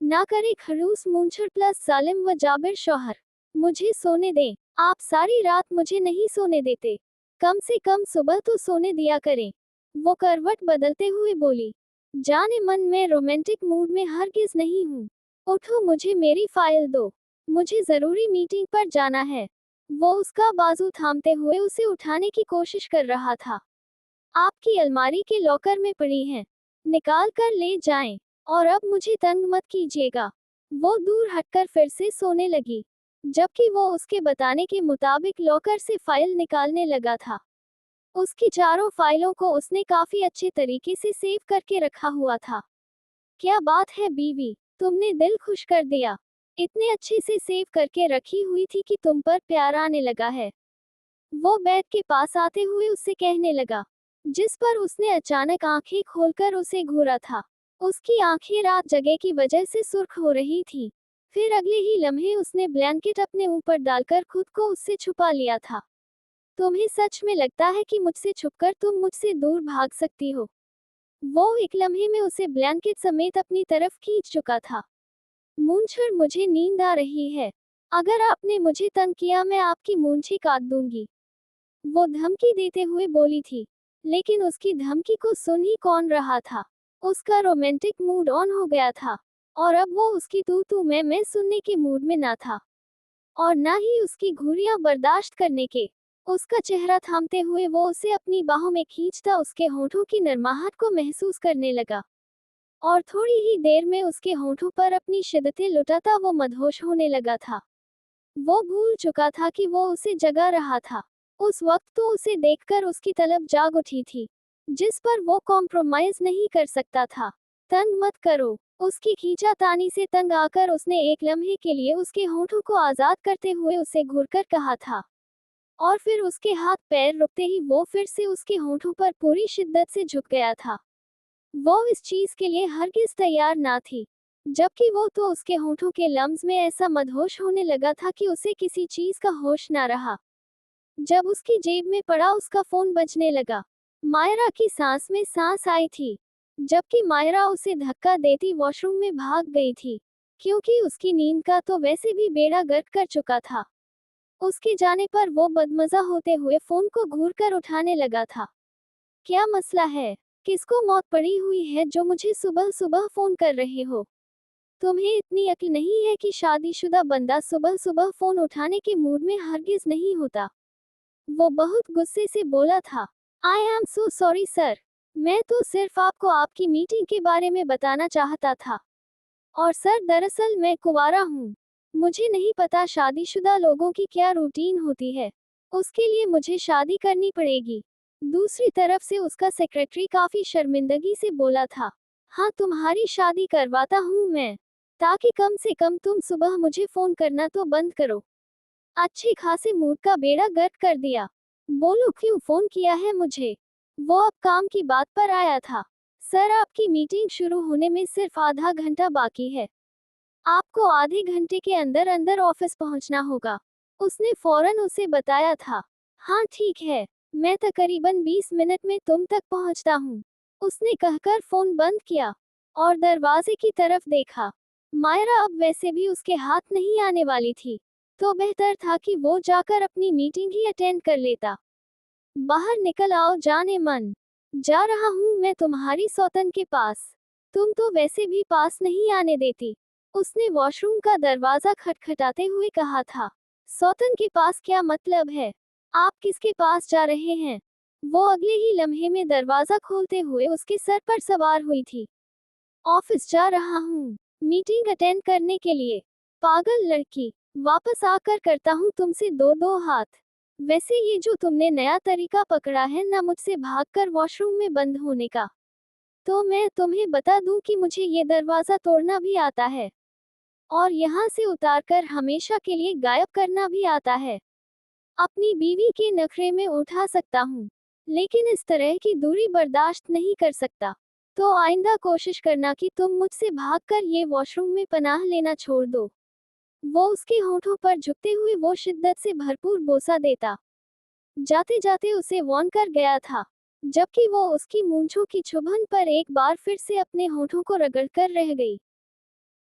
[SPEAKER 1] ना करे खड़ूस मूंछड़ प्लस जालिम व जाबिर शौहर, मुझे सोने दें। आप सारी रात मुझे नहीं सोने देते, कम से कम सुबह तो सोने दिया करें। वो करवट बदलते हुए बोली, जाने मन में रोमांटिक मूड में हरगिज नहीं हूँ। उठो, मुझे मेरी फाइल दो, मुझे जरूरी मीटिंग पर जाना है। वो उसका बाजू थामते हुए उसे उठाने की कोशिश कर रहा था। आपकी अलमारी के लॉकर में पड़ी हैं, निकाल कर ले जाएं, और अब मुझे तंग मत कीजिएगा। वो दूर हटकर फिर से सोने लगी, जबकि वो उसके बताने के मुताबिक लॉकर से फाइल निकालने लगा था। उसकी चारों फाइलों को उसने काफी अच्छे तरीके से सेव करके रखा हुआ था। क्या बात है बीवी, तुमने दिल खुश कर दिया। इतने अच्छे से सेव करके रखी हुई थी कि तुम पर प्यार आने लगा है। वो बेड के पास आते हुए उससे कहने लगा, जिस पर उसने अचानक आंखें खोलकर उसे घूरा था। उसकी आंखें रात जगह की वजह से सुर्ख हो रही थी। फिर अगले ही लम्हे उसने ब्लैंकेट अपने ऊपर डालकर खुद को उससे छुपा लिया था। तुम्हें सच में लगता है कि मुझसे छुपकर तुम मुझसे दूर भाग सकती हो? वो एक लम्हे में उसे ब्लैंकेट समेत अपनी तरफ खींच चुका था। मूंछर, मुझे नींद आ रही है। अगर आपने मुझे तंग किया मैं आपकी मूंछें काट दूंगी। वो धमकी देते हुए बोली थी। लेकिन उसकी धमकी को सुन ही कौन रहा था। उसका रोमांटिक मूड ऑन हो गया था। और अब वो उसकी तू तू मैं सुनने के मूड में ना था। और ना ही उसकी घूरियां बर्दाश्त करने के। उसका चेहरा थामते हुए वो उसे अपनी बाहों में खींचता उसके होठों की नरमाहट को महसूस करने लगा। और थोड़ी ही देर में उसके होठों पर अपनी शिद्दतें लुटाता वो मदहोश होने लगा था। वो भूल चुका था कि वो उसे जगा रहा था। उस वक्त तो उसे देखकर उसकी तलब जाग उठी थी, जिस पर वो कॉम्प्रोमाइज नहीं कर सकता था। तंग मत करो। उसकी खींचातानी से तंग आकर उसने एक लम्हे के लिए उसके होठों को आजाद करते हुए उसे घूरकर कहा था। और फिर उसके हाथ पैर रुकते ही वो फिर से उसके होठों पर पूरी शिद्दत से झुक गया था। वो इस चीज के लिए हरगिज तैयार ना थी, जबकि वो तो उसके होठों के लम्स में ऐसा मदहोश होने लगा था कि उसे किसी चीज का होश ना रहा। जब उसकी जेब में पड़ा उसका फोन बजने लगा। मायरा की सांस में सांस आई थी, जबकि मायरा उसे धक्का देती वॉशरूम में भाग गई थी, क्योंकि उसकी नींद का तो वैसे भी बेड़ा गर्क कर चुका था। उसके जाने पर वो बदमजा होते हुए फोन को घूरकर उठाने लगा था। क्या मसला है? किसको मौत पड़ी हुई है जो मुझे सुबह सुबह फोन कर रहे हो? तुम्हें इतनी अक्ल नहीं है कि शादीशुदा बंदा सुबह सुबह फोन उठाने के मूड में हरगिज नहीं होता। वो बहुत गुस्से से बोला था। I am so sorry sir. मैं तो सिर्फ आपको आपकी मीटिंग के बारे में बताना चाहता था। और सर, दरअसल मैं कुंवारा हूँ। मुझे नहीं पता शादीशुदा लोगों की क्या रूटीन होती है। उसके लिए मुझे शादी करनी पड़ेगी। दूसरी तरफ से उसका सेक्रेटरी काफी शर्मिंदगी से बोला था। हाँ, तुम्हारी शादी करवाता हूँ मैं, ताकि कम से कम तुम सुबह मुझे फोन करना तो बंद करो। अच्छे खासे मूड का बेड़ा गर्क कर दिया। बोलो, क्यों फोन किया है मुझे? वो अब काम की बात पर आया था। सर, आपकी मीटिंग शुरू होने में सिर्फ आधा घंटा बाकी है। आपको आधे घंटे के अंदर अंदर ऑफिस पहुंचना होगा। उसने फौरन उसे बताया था। हाँ ठीक है, मैं तकरीबन 20 मिनट में तुम तक पहुंचता हूँ। उसने कहकर फोन बंद किया और दरवाजे की तरफ देखा। मायरा अब वैसे भी उसके हाथ नहीं आने वाली थी, तो बेहतर था कि वो जाकर अपनी मीटिंग ही अटेंड कर लेता। बाहर निकल आओ जाने मन। जा रहा हूँ मैं तुम्हारी सौतन के पास। तुम तो वैसे भी पास नहीं आने देती। उसने वॉशरूम का दरवाजा खटखटाते हुए कहा था। सौतन के पास क्या मतलब है? आप किसके पास जा रहे हैं? वो अगले ही लम्हे में दरवाजा खोलते हुए उसके सर पर सवार हुई थी। ऑफिस जा रहा हूँ, मीटिंग अटेंड करने के लिए। पागल लड़की, वापस आकर करता हूँ तुमसे दो दो हाथ। वैसे ये जो तुमने नया तरीका पकड़ा है ना मुझसे भागकर वॉशरूम में बंद होने का, तो मैं तुम्हें बता दूं कि मुझे ये दरवाजा तोड़ना भी आता है। और यहाँ से उतारकर हमेशा के लिए गायब करना भी आता है। अपनी बीवी के नखरे में उठा सकता हूँ, लेकिन इस तरह की दूरी बर्दाश्त नहीं कर सकता। तो आइंदा कोशिश करना कि तुम मुझसे भागकर ये वॉशरूम में पनाह लेना छोड़ दो। वो उसके होठों पर झुकते हुए वो शिद्दत से भरपूर बोसा देता, जाते जाते उसे वॉर्न कर गया था, जबकि वो उसकी मूंछों की चुभन पर एक बार फिर से अपने होठों को रगड़कर रह गई।